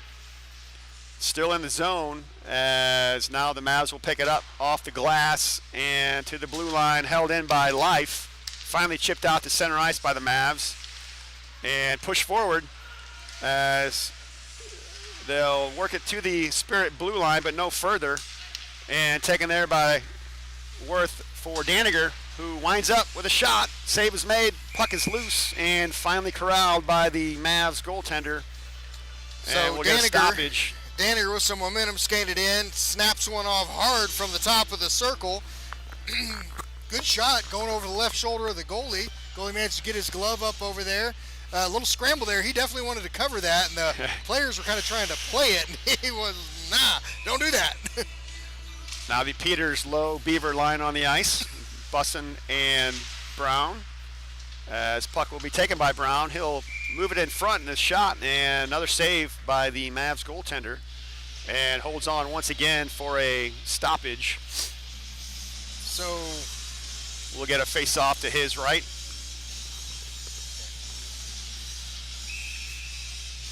Still in the zone, as now the Mavs will pick it up off the glass and to the blue line, held in by Life. Finally chipped out to center ice by the Mavs, and push forward as they'll work it to the Spirit blue line, but no further. And taken there by Worth for Daniger, who winds up with a shot. Save is made, puck is loose, and finally corralled by the Mavs goaltender. So And we'll get a stoppage. Daniger with some momentum skated in, snaps one off hard from the top of the circle. Good shot going over the left shoulder of the goalie. Goalie managed to get his glove up over there. A little scramble there. He definitely wanted to cover that, and the players were kind of trying to play it, and he was, nah, don't do that. Now the Peters Low Beaver line on the ice. Bussin and Brown. As puck will be taken by Brown. He'll move it in front in the shot, and another save by the Mavs goaltender. And holds on once again for a stoppage. So We'll get a face-off to his right.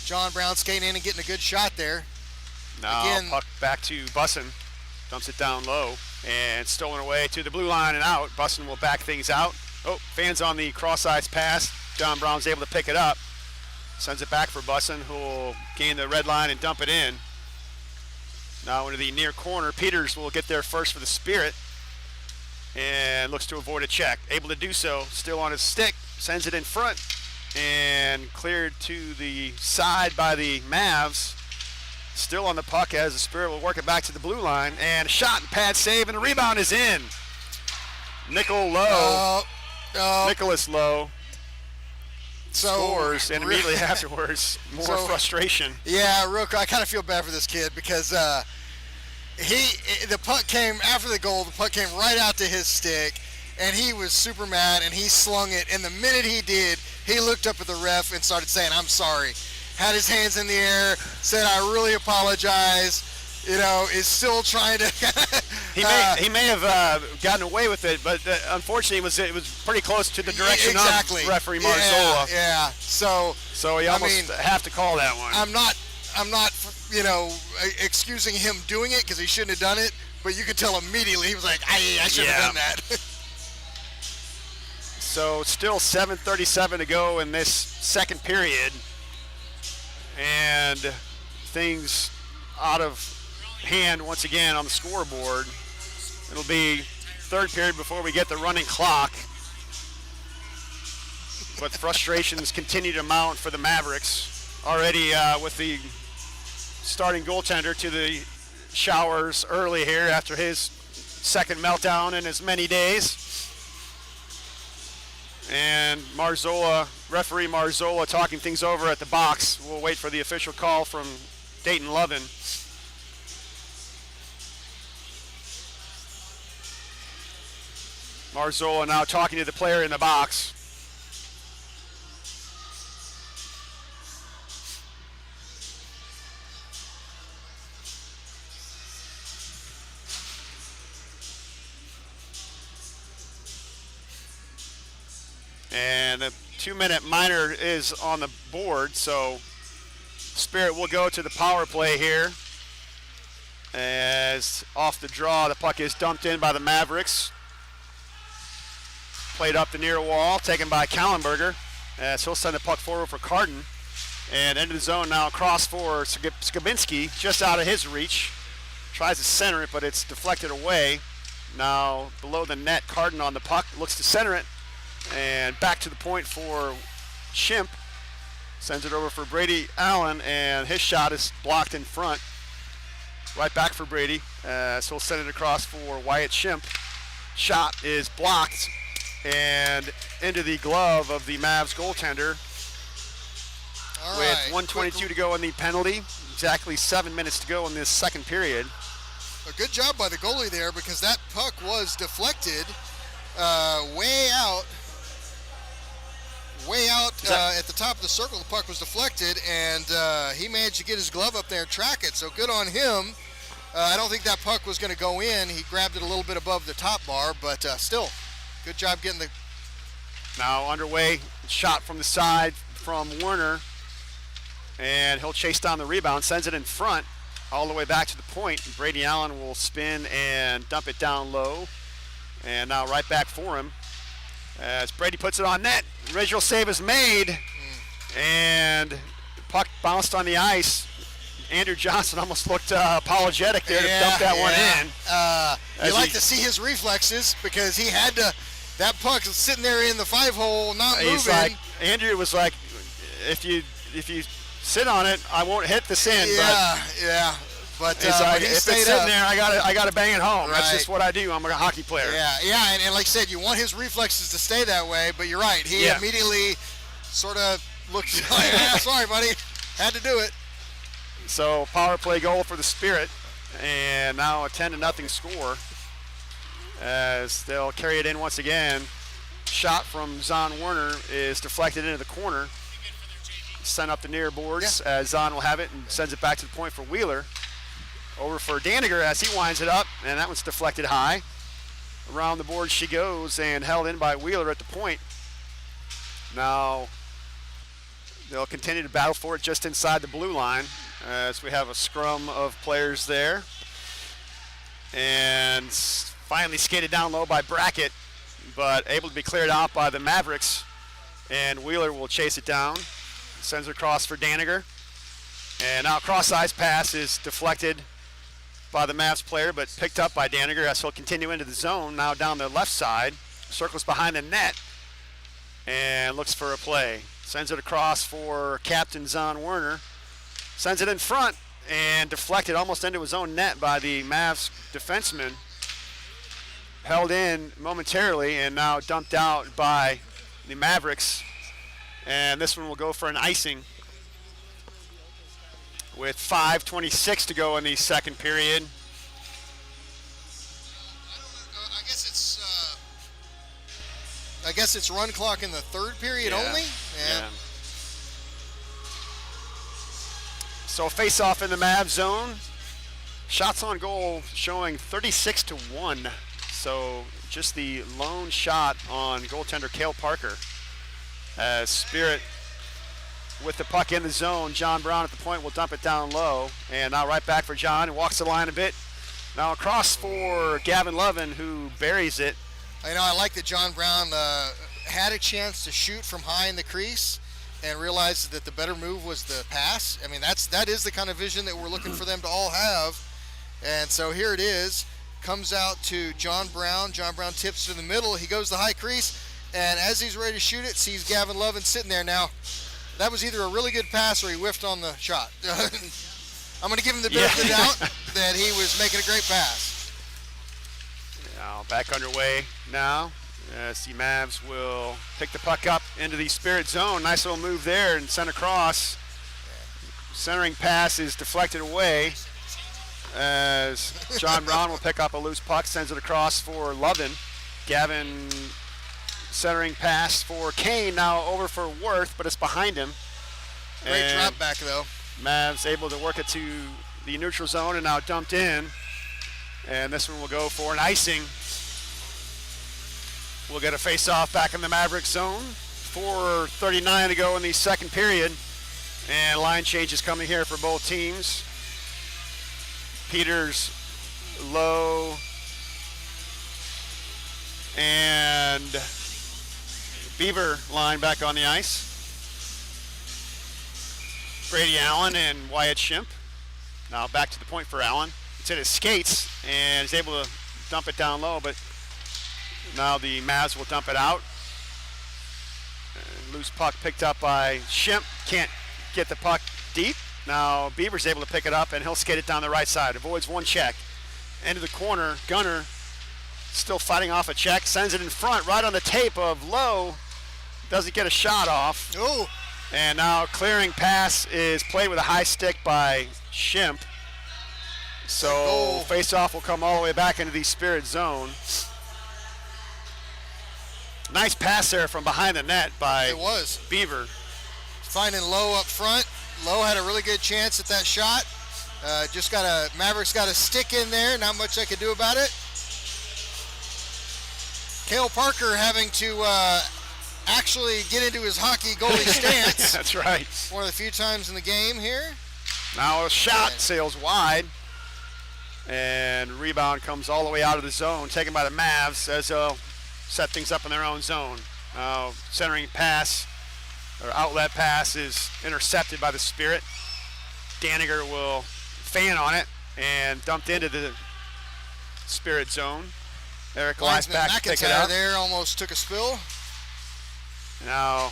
John Brown skating in and getting a good shot there. Now Again- puck back to Bussin. Dumps it down low and stolen away to the blue line and out. Bussin will back things out. Oh, fans on the cross-ice pass. John Brown's able to pick it up. Sends it back for Bussin, who will gain the red line and dump it in. Now into the near corner. Peters will get there first for the Spirit and looks to avoid a check. Able to do so. Still on his stick. Sends it in front. and cleared to the side by the Mavs. Still on the puck as the Spirit will work it back to the blue line. And a shot and pad save, and the rebound is in. Nicholas Lowe scores, and immediately afterwards, more frustration. Yeah, real quick, I kind of feel bad for this kid because the puck came after the goal. The puck came right out to his stick, and he was super mad, and he slung it. And the minute he did, he looked up at the ref and started saying, "I'm sorry." Had his hands in the air, said, "I really apologize." Is still trying to. He may have gotten away with it, but unfortunately, it was pretty close to the direction of referee Marzola. Yeah. So you almost have to call that one. I'm not, excusing him doing it because he shouldn't have done it. But you could tell immediately he was like, I shouldn't have done that. So still 7:37 to go in this second period, and things out of hand once again on the scoreboard. It'll be third period before we get the running clock. But frustrations continue to mount for the Mavericks. Already with the starting goaltender to the showers early here after his second meltdown in as many days. And referee Marzola talking things over at the box. We'll wait for the official call from Dayton Lovin. Marzola now talking to the player in the box. And a 2-minute minor is on the board, so Spirit will go to the power play here. As off the draw, the puck is dumped in by the Mavericks. Played up the near wall, taken by Kallenberger, as he'll send the puck forward for Carden. And into the zone now, across for Skabinski, just out of his reach. Tries to center it, but it's deflected away. Now below the net, Carden on the puck, looks to center it. And back to the point for Shimp. Sends it over for Brady Allen, and his shot is blocked in front. Right back for Brady, so he'll send it across for Wyatt Shimp. Shot is blocked and into the glove of the Mavs goaltender. All with right, 1:22 to go in the penalty. Exactly 7 minutes to go in this second period. A good job by the goalie there because that puck was deflected way out at the top of the circle. The puck was deflected, and he managed to get his glove up there and track it, so good on him. I don't think that puck was going to go in. He grabbed it a little bit above the top bar, but still, good job getting the... Now underway, shot from the side from Werner, and he'll chase down the rebound, sends it in front, all the way back to the point. Brady Allen will spin and dump it down low, and now right back for him. As Brady puts it on net, original save is made, and the puck bounced on the ice. Andrew Johnson almost looked apologetic there to dump that one in. You like to see his reflexes because he had to. That puck was sitting there in the 5-hole, not moving. Andrew was like, if you sit on it, I won't hit this in. Yeah. But he's like, he if it's stayed sitting up. there, I gotta bang it home. Right. That's just what I do. I'm a hockey player. Yeah, and like I said, you want his reflexes to stay that way, but you're right. He immediately sort of looked like, sorry, buddy, had to do it. So power play goal for the Spirit, and now a 10-0 score as they'll carry it in once again. Shot from Zahn Werner is deflected into the corner. Sent up the near boards as Zahn will have it and sends it back to the point for Wheeler. Over for Daniger as he winds it up, and that one's deflected high. Around the board she goes and held in by Wheeler at the point. Now they'll continue to battle for it just inside the blue line as we have a scrum of players there. And finally skated down low by Brackett, but able to be cleared out by the Mavericks. And Wheeler will chase it down. Sends it across for Daniger. And now cross-ice pass is deflected by the Mavs player, but picked up by Daniger as he'll continue into the zone. Now down the left side, circles behind the net, and looks for a play. Sends it across for Captain Zon Werner. Sends it in front and deflected almost into his own net by the Mavs defenseman. Held in momentarily and now dumped out by the Mavericks. And this one will go for an icing with 5:26 to go in the second period. I guess it's run clock in the third period only. Yeah. So face-off in the Mavs zone. Shots on goal showing 36-1. So just the lone shot on goaltender Cale Parker. As Spirit with the puck in the zone. John Brown at the point will dump it down low. And now right back for John, and walks the line a bit. Now across for Gavin Lovin, who buries it. I like that John Brown had a chance to shoot from high in the crease and realized that the better move was the pass. I mean, that is the kind of vision that we're looking for them to all have. And so here it is. Comes out to John Brown. John Brown tips to the middle. He goes to the high crease, and as he's ready to shoot it, sees Gavin Lovin sitting there. Now, that was either a really good pass or he whiffed on the shot. I'm going to give him the benefit of the doubt that he was making a great pass. Now back underway now. As the Mavs will pick the puck up into the Spirit zone. Nice little move there and sent across. Centering pass is deflected away as John Brown will pick up a loose puck, sends it across for Lovin. Gavin centering pass for Kane, now over for Worth, but it's behind him. Great drop back though. Mavs able to work it to the neutral zone and now dumped in. And this one will go for an icing. We'll get a face-off back in the Maverick zone. 4:39 to go in the second period. And line changes coming here for both teams. Peters, Lowe, and Beaver line back on the ice. Brady Allen and Wyatt Shimp. Now back to the point for Allen. It's hit his skates and is able to dump it down low, but now the Mavs will dump it out. And loose puck picked up by Shimp. Can't get the puck deep. Now Beaver's able to pick it up and he'll skate it down the right side. Avoids one check. Into the corner. Gunner still fighting off a check. Sends it in front right on the tape of Lowe. Doesn't get a shot off. Oh. And now clearing pass is played with a high stick by Shimp. So face-off will come all the way back into the Spirit zone. Nice pass there from behind the net by Beaver. Finding Lowe up front. Lowe had a really good chance at that shot. Mavericks got a stick in there. Not much I could do about it. Cale Parker having to actually get into his hockey goalie stance. That's right. One of the few times in the game here. Now a shot sails wide. And rebound comes all the way out of the zone, taken by the Mavs as they'll set things up in their own zone. Now centering pass, or outlet pass, is intercepted by the Spirit. Daniger will fan on it and dumped into the Spirit zone. Eric Leisbach to pick it up. There almost took a spill. Now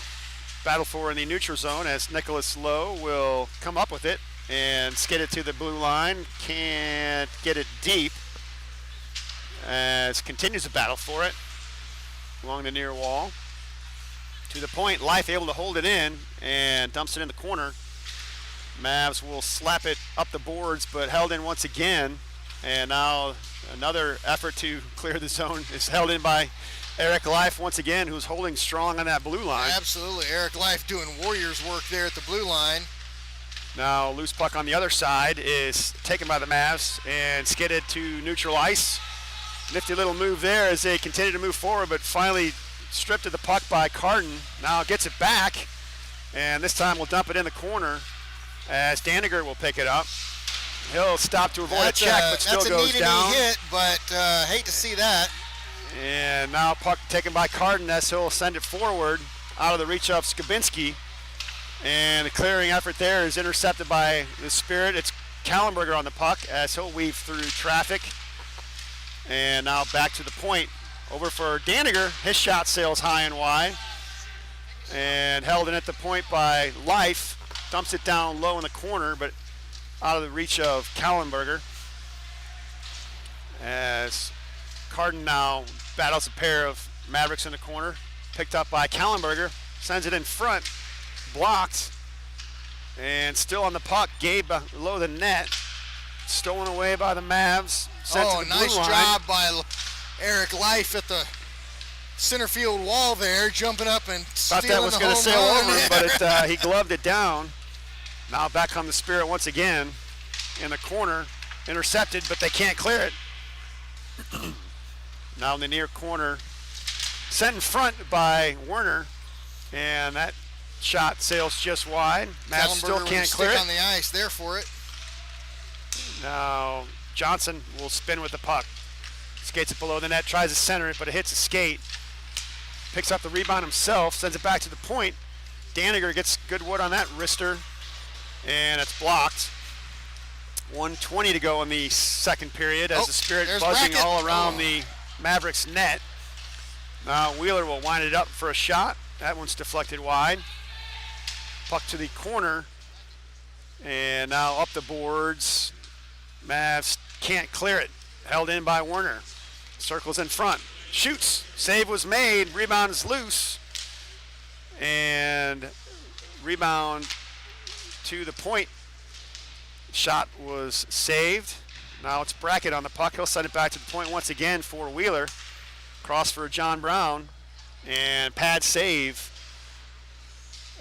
battle for in the neutral zone as Nicholas Lowe will come up with it and skid it to the blue line. Can't get it deep as continues the battle for it along the near wall. To the point, Life able to hold it in and dumps it in the corner. Mavs will slap it up the boards, but held in once again. And now another effort to clear the zone is held in by Eric Life once again, who's holding strong on that blue line. Absolutely, Eric Life doing Warriors work there at the blue line. Now loose puck on the other side is taken by the Mavs and skidded to neutral ice. Nifty little move there as they continue to move forward, but finally stripped of the puck by Carden. Now gets it back, and this time will dump it in the corner as Daniger will pick it up. He'll stop to avoid a check, but still goes down. That's a neat hit, but hate to see that. And now puck taken by Carden as he'll send it forward out of the reach of Skabinski. And the clearing effort there is intercepted by the Spirit. It's Kallenberger on the puck as he'll weave through traffic. And now back to the point. Over for Daniger. His shot sails high and wide. and held in at the point by Life. Dumps it down low in the corner, but out of the reach of Kallenberger. As Carden now battles a pair of Mavericks in the corner. Picked up by Kallenberger. Sends it in front. Blocked. And still on the puck. Gabe below the net. Stolen away by the Mavs. Sent to the blue nice line. job by Eric Life at the center field wall there, jumping up and Thought stealing that was the going to home sail run. over him, but he gloved it down. Now back on the Spirit once again in the corner. Intercepted, but they can't clear it. Now in the near corner. Sent in front by Werner. And that shot sails just wide. Mavs still can't clear it. On the ice there for it. Now Johnson will spin with the puck. Skates it below the net, tries to center it, but it hits a skate. Picks up the rebound himself, sends it back to the point. Daniger gets good wood on that wrister, and it's blocked. 1:20 to go in the second period as the Spirit buzzing Brackett. all around the Mavericks net. Now Wheeler will wind it up for a shot. That one's deflected wide. Puck to the corner, and now up the boards. Mavs can't clear it. Held in by Werner. Circles in front. Shoots. Save was made. Rebound is loose. And rebound to the point. Shot was saved. Now it's Brackett on the puck. He'll send it back to the point once again for Wheeler. Cross for John Brown. And pad save.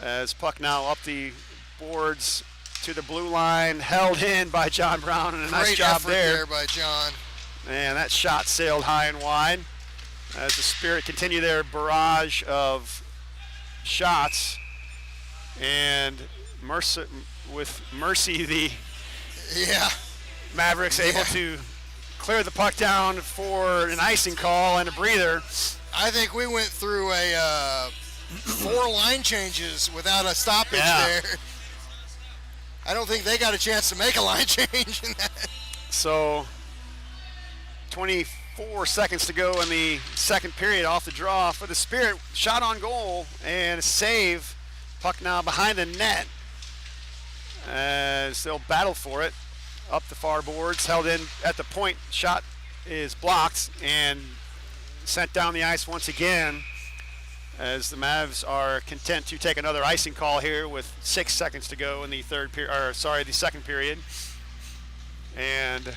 As puck now up the boards to the blue line. Held in by John Brown. And a nice job there by John. And that shot sailed high and wide as the Spirit continue their barrage of shots. And with mercy, the Mavericks able to clear the puck down for an icing call and a breather. I think we went through a 4 line changes without a stoppage there. I don't think they got a chance to make a line change in that. So 24 seconds to go in the second period off the draw for the Spirit. Shot on goal and a save. Puck now behind the net as they'll battle for it. Up the far boards, held in at the point. Shot is blocked and sent down the ice once again as the Mavs are content to take another icing call here with 6 seconds to go in the the second period. And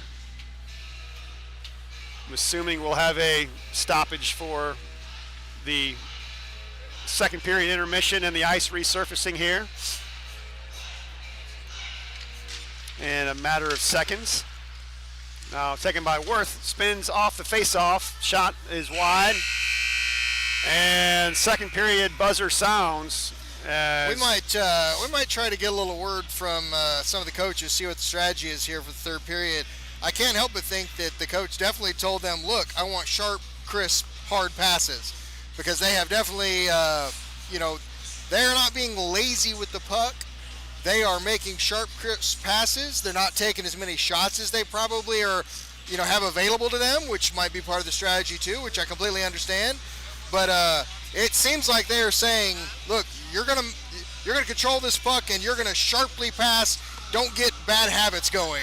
I'm assuming we'll have a stoppage for the second period intermission and the ice resurfacing here in a matter of seconds. Now taken by Worth, spins off the face-off, shot is wide, and second period buzzer sounds. We might try to get a little word from some of the coaches, see what the strategy is here for the third period. I can't help but think that the coach definitely told them, look, I want sharp, crisp, hard passes, because they have definitely, they're not being lazy with the puck. They are making sharp, crisp passes. They're not taking as many shots as they probably are, have available to them, which might be part of the strategy too, which I completely understand. But it seems like they are saying, look, you're gonna control this puck and you're gonna sharply pass. Don't get bad habits going,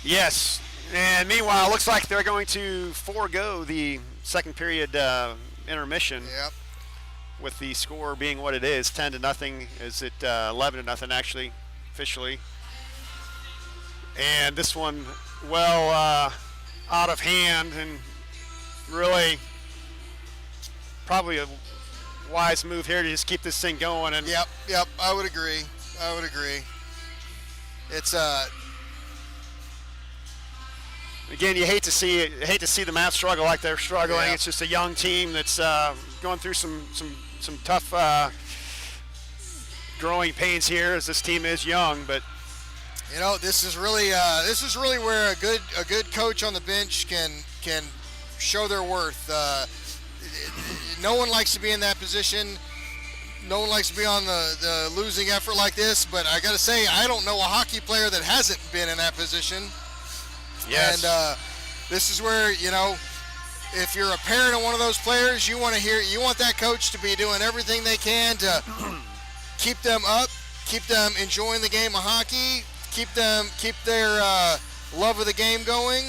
Yes, and meanwhile, it looks like they're going to forego the second period intermission. Yep. With the score being what it is, 10-0. Is it 11-0 actually, officially? And this one, out of hand, and really probably a wise move here to just keep this thing going. And Yep. I would agree. It's again, you hate to see the Mavs struggle like they're struggling. Yeah. It's just a young team that's going through some tough growing pains here, as this team is young. But this is really where a good coach on the bench can show their worth. No one likes to be in that position. No one likes to be on the losing effort like this. But I got to say, I don't know a hockey player that hasn't been in that position. Yes. And this is where if you're a parent of one of those players, you want that coach to be doing everything they can to keep them up, keep them enjoying the game of hockey, keep their love of the game going.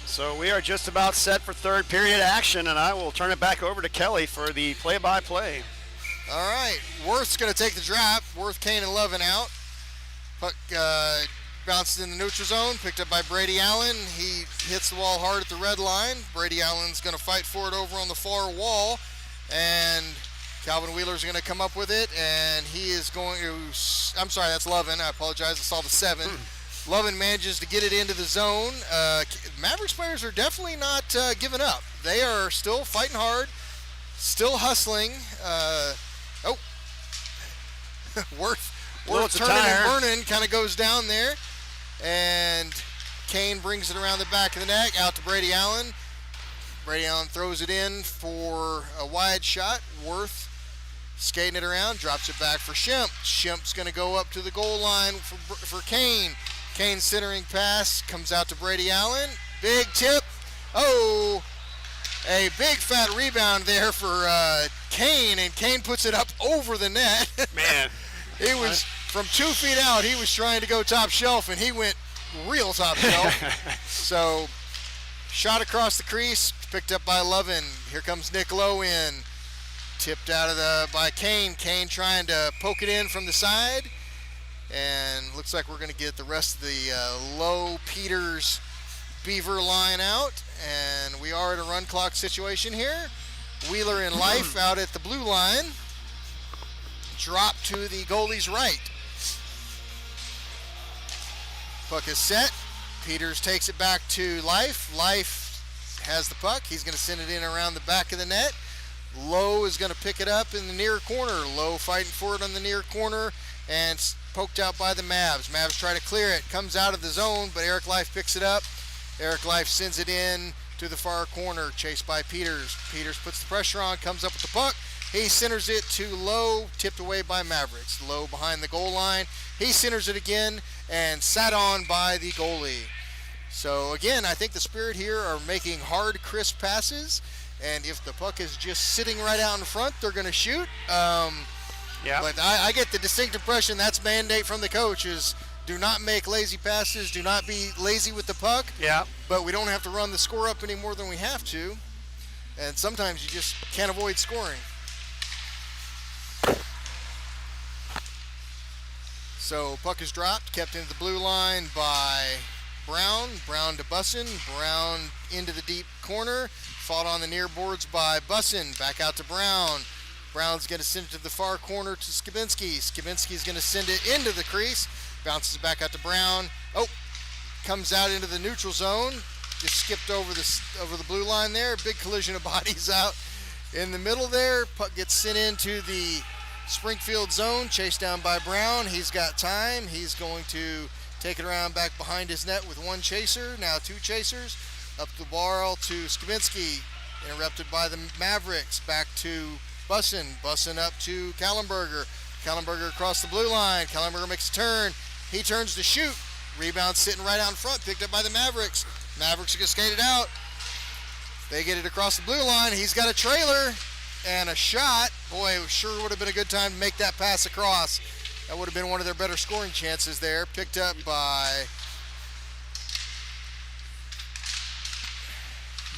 So we are just about set for third period action, and I will turn it back over to Kelly for the play-by-play. All right, Worth's going to take the drop. Worth, Kane, and Lovin out. Puck bounces in the neutral zone, picked up by Brady Allen. He hits the wall hard at the red line. Brady Allen's going to fight for it over on the far wall, and Calvin Wheeler's going to come up with it, and he is going to, I'm sorry, that's Lovin. I apologize, I saw the 7. Lovin manages to get it into the zone. Mavericks players are definitely not giving up. They are still fighting hard, still hustling. Worth turning and Vernon kind of goes down there, and Kane brings it around the back of the net, out to Brady Allen. Brady Allen throws it in for a wide shot. Worth skating it around, drops it back for Shemp. Shemp's going to go up to the goal line for Kane. Kane centering pass comes out to Brady Allen. Big tip. Oh, a big fat rebound there for Kane, and Kane puts it up over the net. Man. He was from 2 feet out. He was trying to go top shelf, and he went real top shelf. So, shot across the crease, picked up by Lovin. Here comes Nick Lowe in. Tipped out by Kane. Kane trying to poke it in from the side. And looks like we're going to get the rest of the Lowe, Peters, Beaver line out. And we are at a run clock situation here. Wheeler and Life out at the blue line. Drop to the goalie's right. Puck is set. Peters takes it back to Life. Life has the puck. He's going to send it in around the back of the net. Lowe is going to pick it up in the near corner. Lowe fighting for it on the near corner and poked out by the Mavs. Mavs try to clear it. Comes out of the zone, but Eric Life picks it up. Eric Life sends it in to the far corner, chased by Peters. Peters puts the pressure on, comes up with the puck. He centers it to Lowe, tipped away by Mavericks. Lowe behind the goal line. He centers it again and sat on by the goalie. So again, I think the Spirit here are making hard, crisp passes. And if the puck is just sitting right out in front, they're going to shoot. But I get the distinct impression that's mandate from the coach is do not make lazy passes. Do not be lazy with the puck. Yeah. But we don't have to run the score up any more than we have to. And sometimes you just can't avoid scoring. So puck is dropped, kept into the blue line by Brown. Brown to Bussin. Brown into the deep corner. Fought on the near boards by Bussin. Back out to Brown. Brown's going to send it to the far corner to Skibinski. Skibinski's going to send it into the crease. Bounces back out to Brown. Oh, comes out into the neutral zone. Just skipped over the blue line there. Big collision of bodies out in the middle there. Puck gets sent into the Springfield zone. Chased down by Brown. He's got time. He's going to take it around back behind his net with one chaser. Now 2 chasers. Up the barrel to Skibinski. Interrupted by the Mavericks. Back to Bussin. Bussin up to Kallenberger. Kallenberger across the blue line. Kallenberger makes a turn. He turns to shoot. Rebound sitting right out in front. Picked up by the Mavericks. Mavericks are going to skate it out. They get it across the blue line. He's got a trailer and a shot. Boy, it sure would have been a good time to make that pass across. That would have been one of their better scoring chances there. Picked up by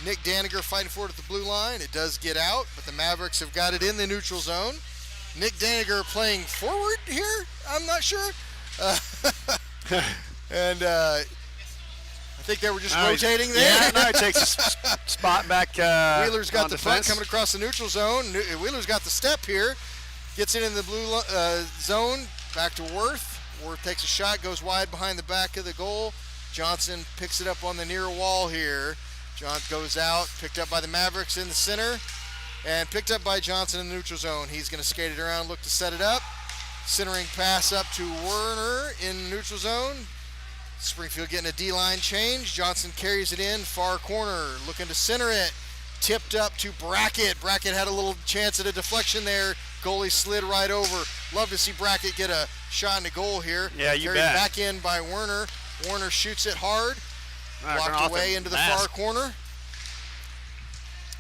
Nick Daniger fighting for it at the blue line. It does get out, but the Mavericks have got it in the neutral zone. Nick Daniger playing forward here? I'm not sure. And I think they were just rotating there. Yeah, no, it takes a spot back. Wheeler's got the puck defense. coming across the neutral zone. Wheeler's got the step here. Gets it in the blue zone. Back to Worth. Worth takes a shot, goes wide behind the back of the goal. Johnson picks it up on the near wall here. John goes out, picked up by the Mavericks in the center, and picked up by Johnson in the neutral zone. He's going to skate it around, look to set it up. Centering pass up to Werner in neutral zone. Springfield getting a D-line change. Johnson carries it in, far corner, looking to center it. Tipped up to Brackett. Brackett had a little chance at a deflection there. Goalie slid right over. Love to see Brackett get a shot in the goal here. Yeah, you Carried bet. back in by Werner. Werner shoots it hard. Blocked away into the far corner.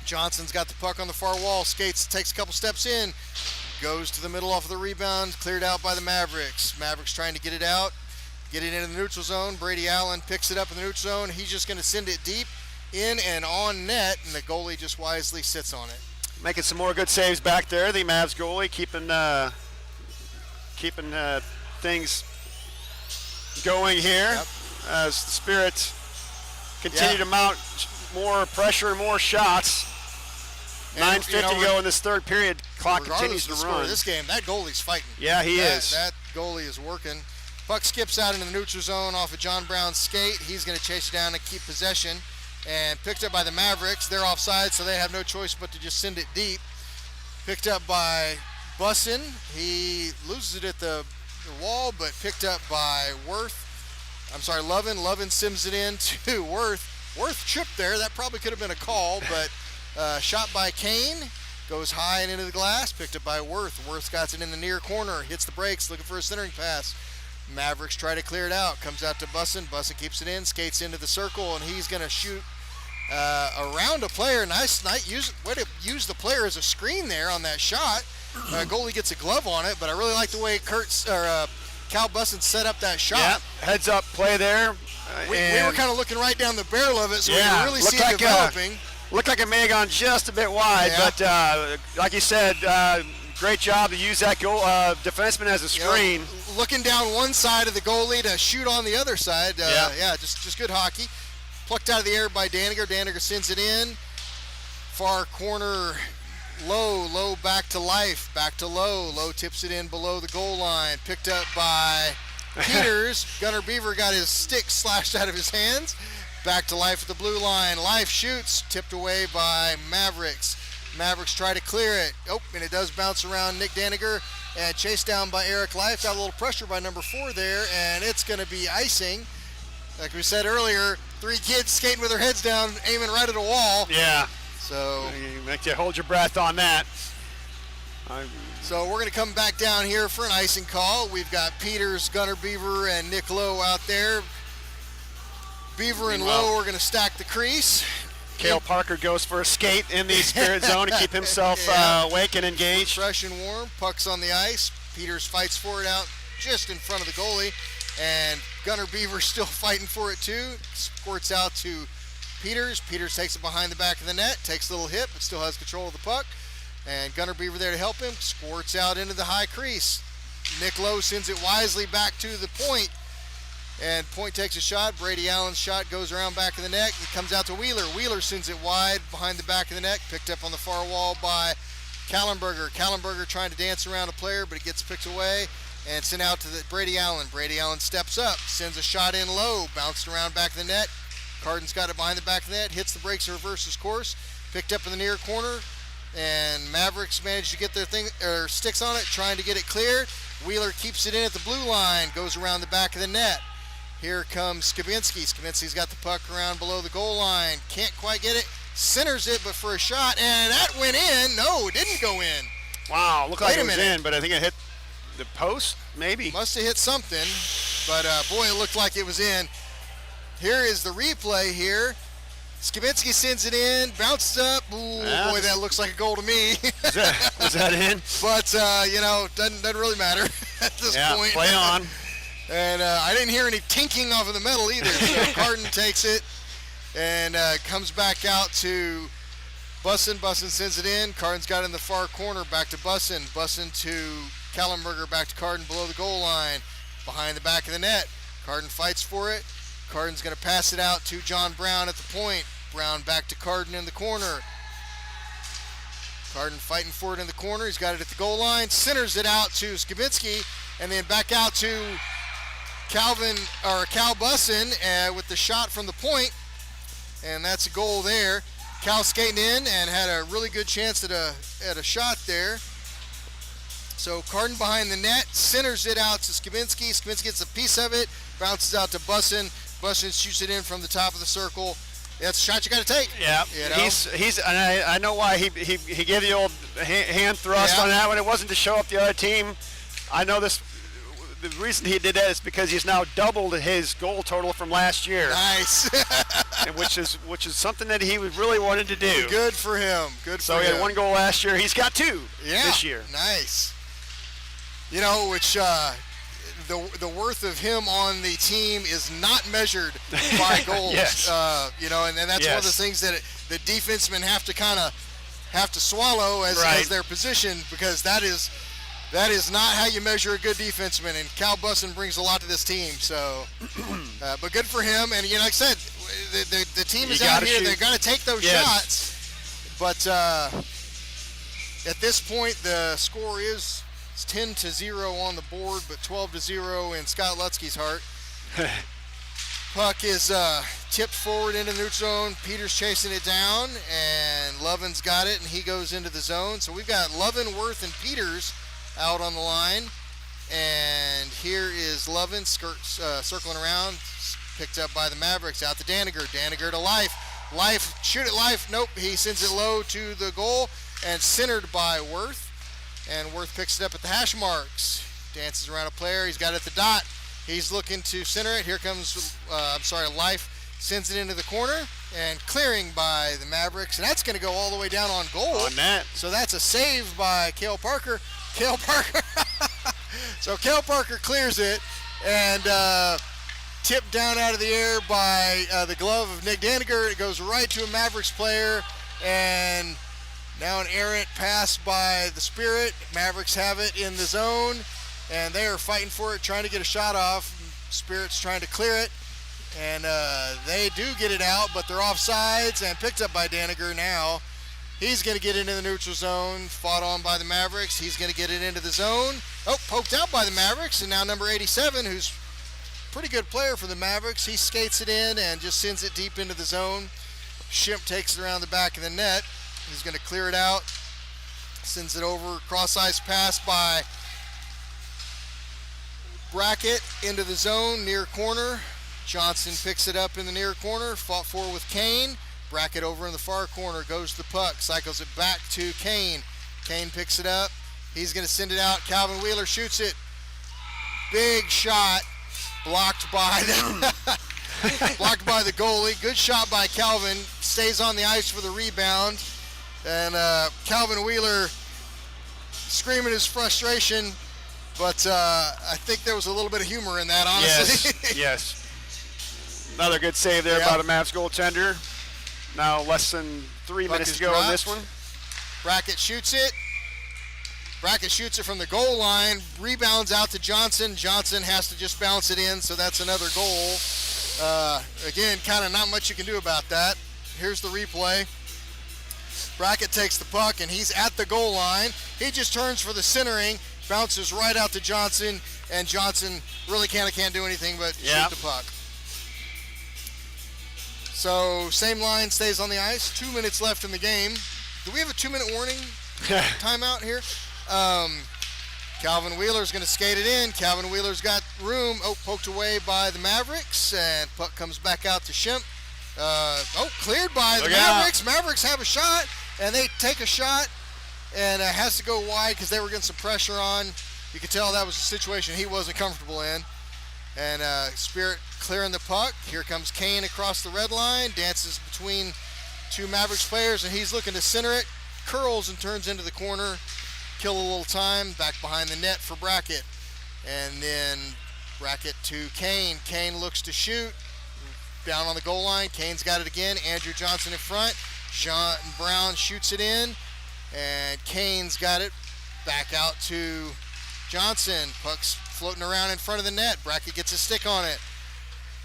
Johnson's got the puck on the far wall, skates, takes a couple steps in, goes to the middle off of the rebound, cleared out by the Mavericks. Mavericks trying to get it out, get it into the neutral zone. Brady Allen picks it up in the neutral zone. He's just going to send it deep in and on net, and the goalie just wisely sits on it. Making some more good saves back there. The Mavs goalie keeping things going here. Yep. As the Spirits continue to mount more pressure and more shots. 9:50 go in this third period. Clock continues to run. This game, that goalie's fighting. Yeah, he is. That goalie is working. Puck skips out into the neutral zone off of John Brown's skate. He's going to chase it down and keep possession. And picked up by the Mavericks. They're offside, so they have no choice but to just send it deep. Picked up by Bussin. He loses it at the wall, but picked up by Lovin. Lovin sims it in to Worth. Worth tripped there. That probably could have been a call, but shot by Kane. Goes high and into the glass. Picked up by Worth. Worth got it in the near corner. Hits the brakes, looking for a centering pass. Mavericks try to clear it out. Comes out to Bussin. Bussin keeps it in, skates into the circle, and he's going to shoot around a player. Nice way to use the player as a screen there on that shot. Goalie gets a glove on it, but I really like the way Cal Bussin set up that shot. Yeah, heads up play there. We were kind of looking right down the barrel of it, so we could really see it developing. Looked like it may have gone just a bit wide, but like you said, great job to use that defenseman as a screen. Looking down one side of the goalie to shoot on the other side. Just good hockey. Plucked out of the air by Daniger. Daniger sends it in. Far corner, low, back to life. Back to low. Low tips it in below the goal line. Picked up by Peters. Gunnar Beaver got his stick slashed out of his hands. Back to life at the blue line. Life shoots. Tipped away by Mavericks. Mavericks try to clear it. And it does bounce around Nick Daniger and chased down by Eric Life. Got a little pressure by number 4 there, and it's going to be icing. Like we said earlier, 3 kids skating with their heads down, aiming right at a wall. Yeah. So you make you hold your breath on that. So we're going to come back down here for an icing call. We've got Peters, Gunnar Beaver, and Nick Lowe out there. Beaver and Lowe are going to stack the crease. Cale Parker goes for a skate in the Spirit zone to keep himself awake and engaged. Fresh and warm. Puck's on the ice. Peters fights for it out just in front of the goalie. And Gunnar Beaver's still fighting for it too. Squirts out to Peters. Peters takes it behind the back of the net. Takes a little hit, but still has control of the puck. And Gunnar Beaver there to help him. Squirts out into the high crease. Nick Lowe sends it wisely back to the point. And Point takes a shot. Brady Allen's shot goes around back of the net. It comes out to Wheeler. Wheeler sends it wide behind the back of the net. Picked up on the far wall by Kallenberger. Kallenberger trying to dance around a player, but it gets picked away and sent out to Brady Allen. Brady Allen steps up, sends a shot in low, bounced around back of the net. Carden's got it behind the back of the net, hits the brakes and reverses course. Picked up in the near corner, and Mavericks managed to get their sticks on it, trying to get it cleared. Wheeler keeps it in at the blue line, goes around the back of the net. Here comes Skibinski. Skibinski's got the puck around below the goal line. Can't quite get it. Centers it, but for a shot, and that went in. No, it didn't go in. Wow, looked like it was in, but I think it hit the post, maybe. Must have hit something, but boy, it looked like it was in. Here is the replay here. Skibinski sends it in, bounces up. Ooh, boy, that looks like a goal to me. Was that in? But, doesn't really matter at this point. Play on. And I didn't hear any tinking off of the metal either. So Carden takes it and comes back out to Bussin. Bussin sends it in. Carden's got it in the far corner. Back to Bussin. Bussin to Kallenberger. Back to Carden below the goal line. Behind the back of the net. Carden fights for it. Carden's going to pass it out to John Brown at the point. Brown back to Carden in the corner. Carden fighting for it in the corner. He's got it at the goal line. Centers it out to Skibinski. And then back out to Cal Bussin with the shot from the point, and that's a goal there. Cal skating in and had a really good chance at a shot there. So Carden behind the net, centers it out to Skibinski. Skibinski gets a piece of it, bounces out to Bussin. Bussin shoots it in from the top of the circle. That's a shot you got to take. Yeah, he's. And I know why he gave the old hand thrust on that one. It wasn't to show up the other team. I know this the reason he did that is because he's now doubled his goal total from last year, Nice. and which is something that he really wanted to do. Good for him. Good for So him. he had 1 goal last year. He's got 2 Yeah, this year. Nice. You know, which the worth of him on the team is not measured by goals. Yes. You know, and that's one of the Yes. things that the defensemen have to swallow as Right. their position, because that is not how you measure a good defenseman. And Cal Bussin brings a lot to this team. So, but good for him. And you know, like I said, the team You is out gotta here. shoot. They're going to take those Yes. shots. But at this point, the score is 10-0 on the board, but 12-0 in Scott Lutzke's heart. Puck is tipped forward into the neutral zone. Peters chasing it down, and Lovin's got it, and he goes into the zone. So we've got Lovin, Worth, and Peters out on the line. And here is Lovin circling around, picked up by the Mavericks, out to Daniger. Daniger to Life. Life, shoot it, Life. Nope, he sends it low to the goal, and centered by Worth. And Worth picks it up at the hash marks. Dances around a player. He's got it at the dot. He's looking to center it. Here comes, Life sends it into the corner, and clearing by the Mavericks. And that's going to go all the way down on goal. On net. So that's a save by Cale Parker. Cale Parker. So Cale Parker clears it, and tipped down out of the air by the glove of Nick Daniger. It goes right to a Mavericks player, and now an errant pass by the Spirit. Mavericks have it in the zone, and they are fighting for it, trying to get a shot off. Spirit's trying to clear it, and they do get it out, but they're offsides and picked up by Daniger now. He's going to get into the neutral zone, fought on by the Mavericks. He's going to get it into the zone. Oh, poked out by the Mavericks, and now number 87, who's a pretty good player for the Mavericks, he skates it in and just sends it deep into the zone. Shimp takes it around the back of the net. He's going to clear it out, sends it over, cross-ice pass by Brackett into the zone, near corner. Johnson picks it up in the near corner, fought for with Kane. Brackett over in the far corner, goes the puck, cycles it back to Kane. Kane picks it up. He's going to send it out. Calvin Wheeler shoots it. Big shot, blocked by the goalie. Good shot by Calvin. Stays on the ice for the rebound. And Calvin Wheeler screaming his frustration, but I think there was a little bit of humor in that, honestly. Yes. Another good save there Yep. by the Mavs goaltender. Now less than 3 Puck minutes is to go in this dropped. one. Brackett shoots it. Brackett shoots it from the goal line. Rebounds out to Johnson. Johnson has to just bounce it in, so that's another goal. Again, kind of not much you can do about that. Here's the replay. Brackett takes the puck, and he's at the goal line. He just turns for the centering, bounces right out to Johnson, and Johnson really can't do anything but shoot the puck. So same line stays on the ice. 2 minutes left in the game. Do we have a 2-minute warning timeout here? Calvin Wheeler's going to skate it in. Calvin Wheeler's got room. Oh, poked away by the Mavericks, and puck comes back out to Shimp. Cleared by the Mavericks. Mavericks have a shot, and they take a shot, and it has to go wide because they were getting some pressure on. You could tell that was a situation he wasn't comfortable in. And Spirit clearing the puck. Here comes Kane across the red line, dances between two Mavericks players, and he's looking to center it. Curls and turns into the corner. Kill a little time. Back behind the net for Brackett. And then Brackett to Kane. Kane looks to shoot. Down on the goal line. Kane's got it again. Andrew Johnson in front. Sean Brown shoots it in. And Kane's got it. Back out to Johnson. Puck's floating around in front of the net. Brackett gets a stick on it.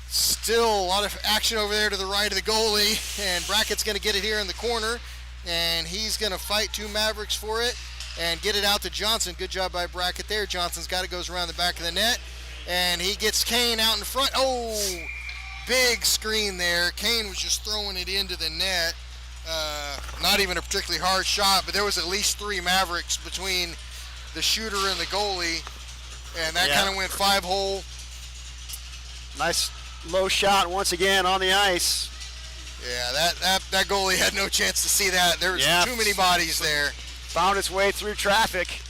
Still a lot of action over there to the right of the goalie. And Brackett's going to get it here in the corner. And he's going to fight two Mavericks for it and get it out to Johnson. Good job by Brackett there. Johnson's got it, goes around the back of the net. And he gets Kane out in front. Oh, big screen there. Kane was just throwing it into the net. Not even a particularly hard shot, but there was at least three Mavericks between the shooter and the goalie. And that kind of went 5-hole. Nice low shot once again on the ice. Yeah, that goalie had no chance to see that. There was too many bodies there. Found its way through traffic.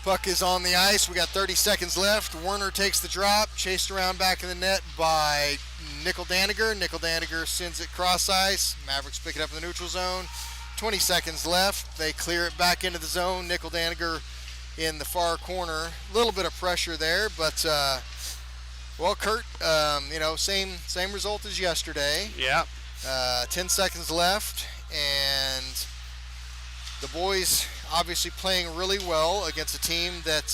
Puck is on the ice. We got 30 seconds left. Werner takes the drop, chased around back in the net by Nickel Daniger. Nickel Daniger sends it cross ice. Mavericks pick it up in the neutral zone. 20 seconds left. They clear it back into the zone. Nickel Daniger in the far corner. A little bit of pressure there, but well, Kurt, same result as yesterday. Yeah. 10 seconds left, and the boys obviously playing really well against a team that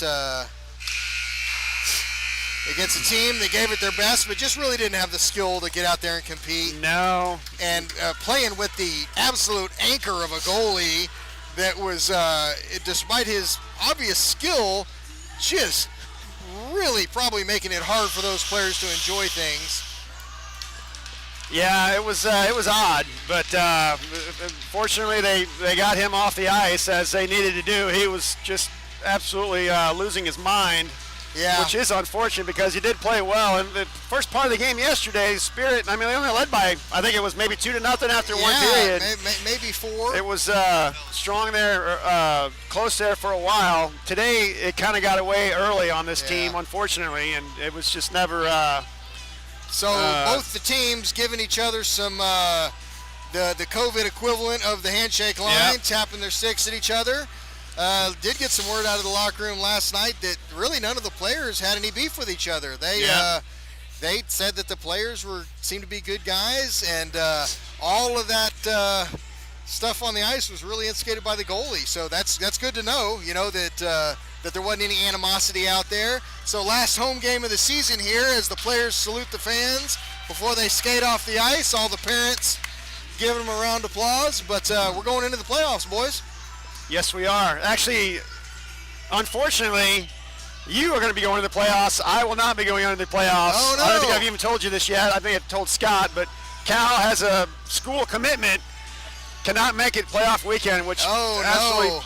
gave it their best, but just really didn't have the skill to get out there and compete. No. And playing with the absolute anchor of a goalie that was, despite his obvious skill, just really probably making it hard for those players to enjoy things. Yeah, it was odd, but fortunately they got him off the ice as they needed to do. He was just absolutely losing his mind, which is unfortunate because he did play well. And the first part of the game yesterday, Spirit, they only led by, I think it was maybe 2-0 after one period. Maybe 4. It was strong there, close there for a while. Today it kind of got away early on this team, unfortunately, and it was just never... So both the teams giving each other some the COVID equivalent of the handshake line, tapping their sticks at each other. Did get some word out of the locker room last night that really none of the players had any beef with each other. They said that the players seemed to be good guys, and all of that stuff on the ice was really instigated by the goalie. So that's good to know. That there wasn't any animosity out there. So last home game of the season here as the players salute the fans before they skate off the ice. All the parents giving them a round of applause. But we're going into the playoffs, boys. Yes, we are. Actually, unfortunately, you are going to be going to the playoffs. I will not be going into the playoffs. Oh, no. I don't think I've even told you this yet. I think I've told Scott, but Cal has a school commitment, cannot make it playoff weekend, which absolutely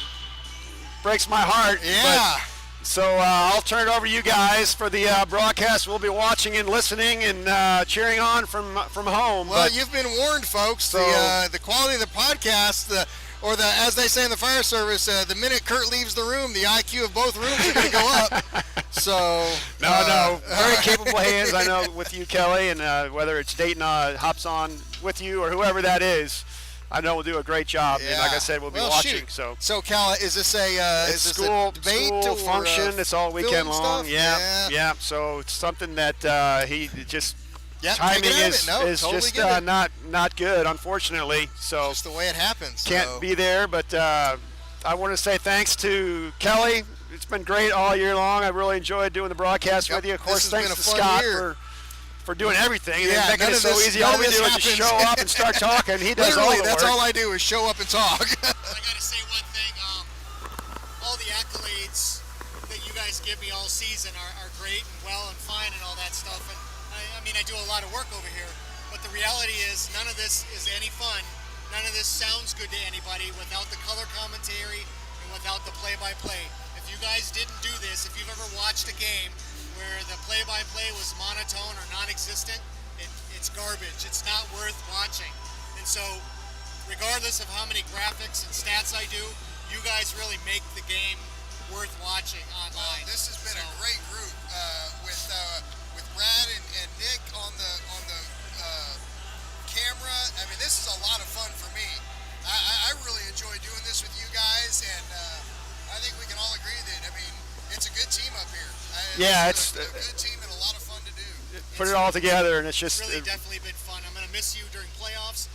breaks my heart. Yeah. So I'll turn it over to you guys for the broadcast. We'll be watching and listening and cheering on from home. Well, you've been warned, folks. So, the quality of the podcast, as they say in the fire service, the minute Kurt leaves the room, the IQ of both rooms are going to go up. So no, very capable hands. I know with you, Kelly, and whether it's Dayton hops on with you or whoever that is. I know we'll do a great job, and like I said, we'll be watching. Shoot. So Cal, is this a school debate school or function? It's all weekend long. Stuff? Yeah. So it's something that he just timing is totally just not good, unfortunately. So just the way it happens. Can't be there, but I want to say thanks to Kelly. It's been great all year long. I really enjoyed doing the broadcast with you. Of course, thanks to Scott for doing everything and making it so easy. All we do is just show up and start talking. He does all the work. That's all I do is show up and talk. I gotta say one thing. All the accolades that you guys give me all season are great and well and fine and all that stuff. And I do a lot of work over here. But the reality is none of this is any fun. None of this sounds good to anybody without the color commentary and without the play-by-play. If you guys didn't do this, if you've ever watched a game where the play-by-play was monotone or non-existent, it's garbage. It's not worth watching. And so, regardless of how many graphics and stats I do, you guys really make the game worth watching online. This has been a great group with Brad and Nick on the camera. This is a lot of fun for me. I really enjoy doing this with you guys, and I think we can all agree that it's a good team up here. It's a good team and a lot of fun to do. Put it all together, and it's just really definitely been fun. I'm gonna miss you during playoffs.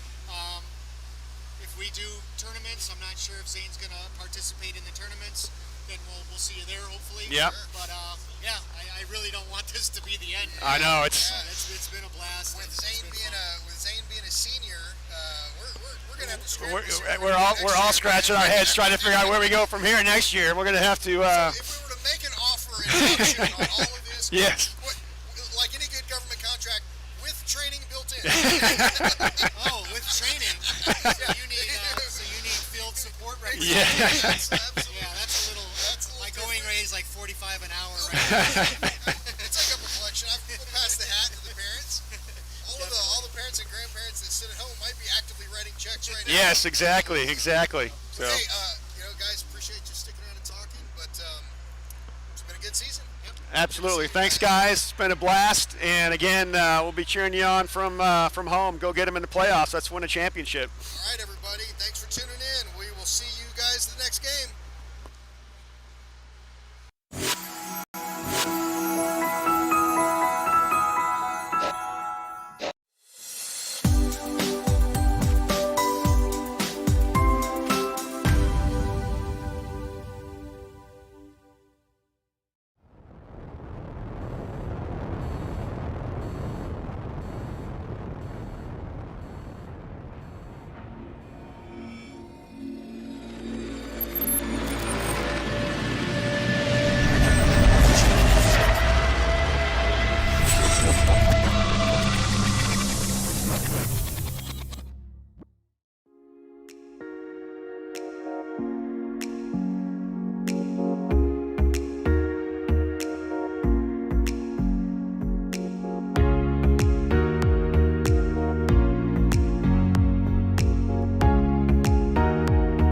If we do tournaments, I'm not sure if Zane's gonna participate in the tournaments. Then we'll see you there hopefully. Yeah. But I really don't want this to be the end. I know it's been a blast. With Zane being a senior, we're gonna have to scramble. We're all scratching our heads trying to figure out where we go from here next year. We're gonna have to. If we were to make an offer and option on all of this, yes. Like any good government contract, with training built in. With training. So you need field support right now. Yeah. That's a little. My going rate is like $45 an hour right now. It's like a collection. We'll pass the hat to the parents. All the parents and grandparents that sit at home might be actively writing checks right now. Yes, exactly. So. Hey, guys, appreciate you sticking around and talking. But Absolutely. Thanks, guys. It's been a blast. And again, we'll be cheering you on from home. Go get them in the playoffs. Let's win a championship. All right, everybody. Thanks for tuning in. We will see you guys the next game.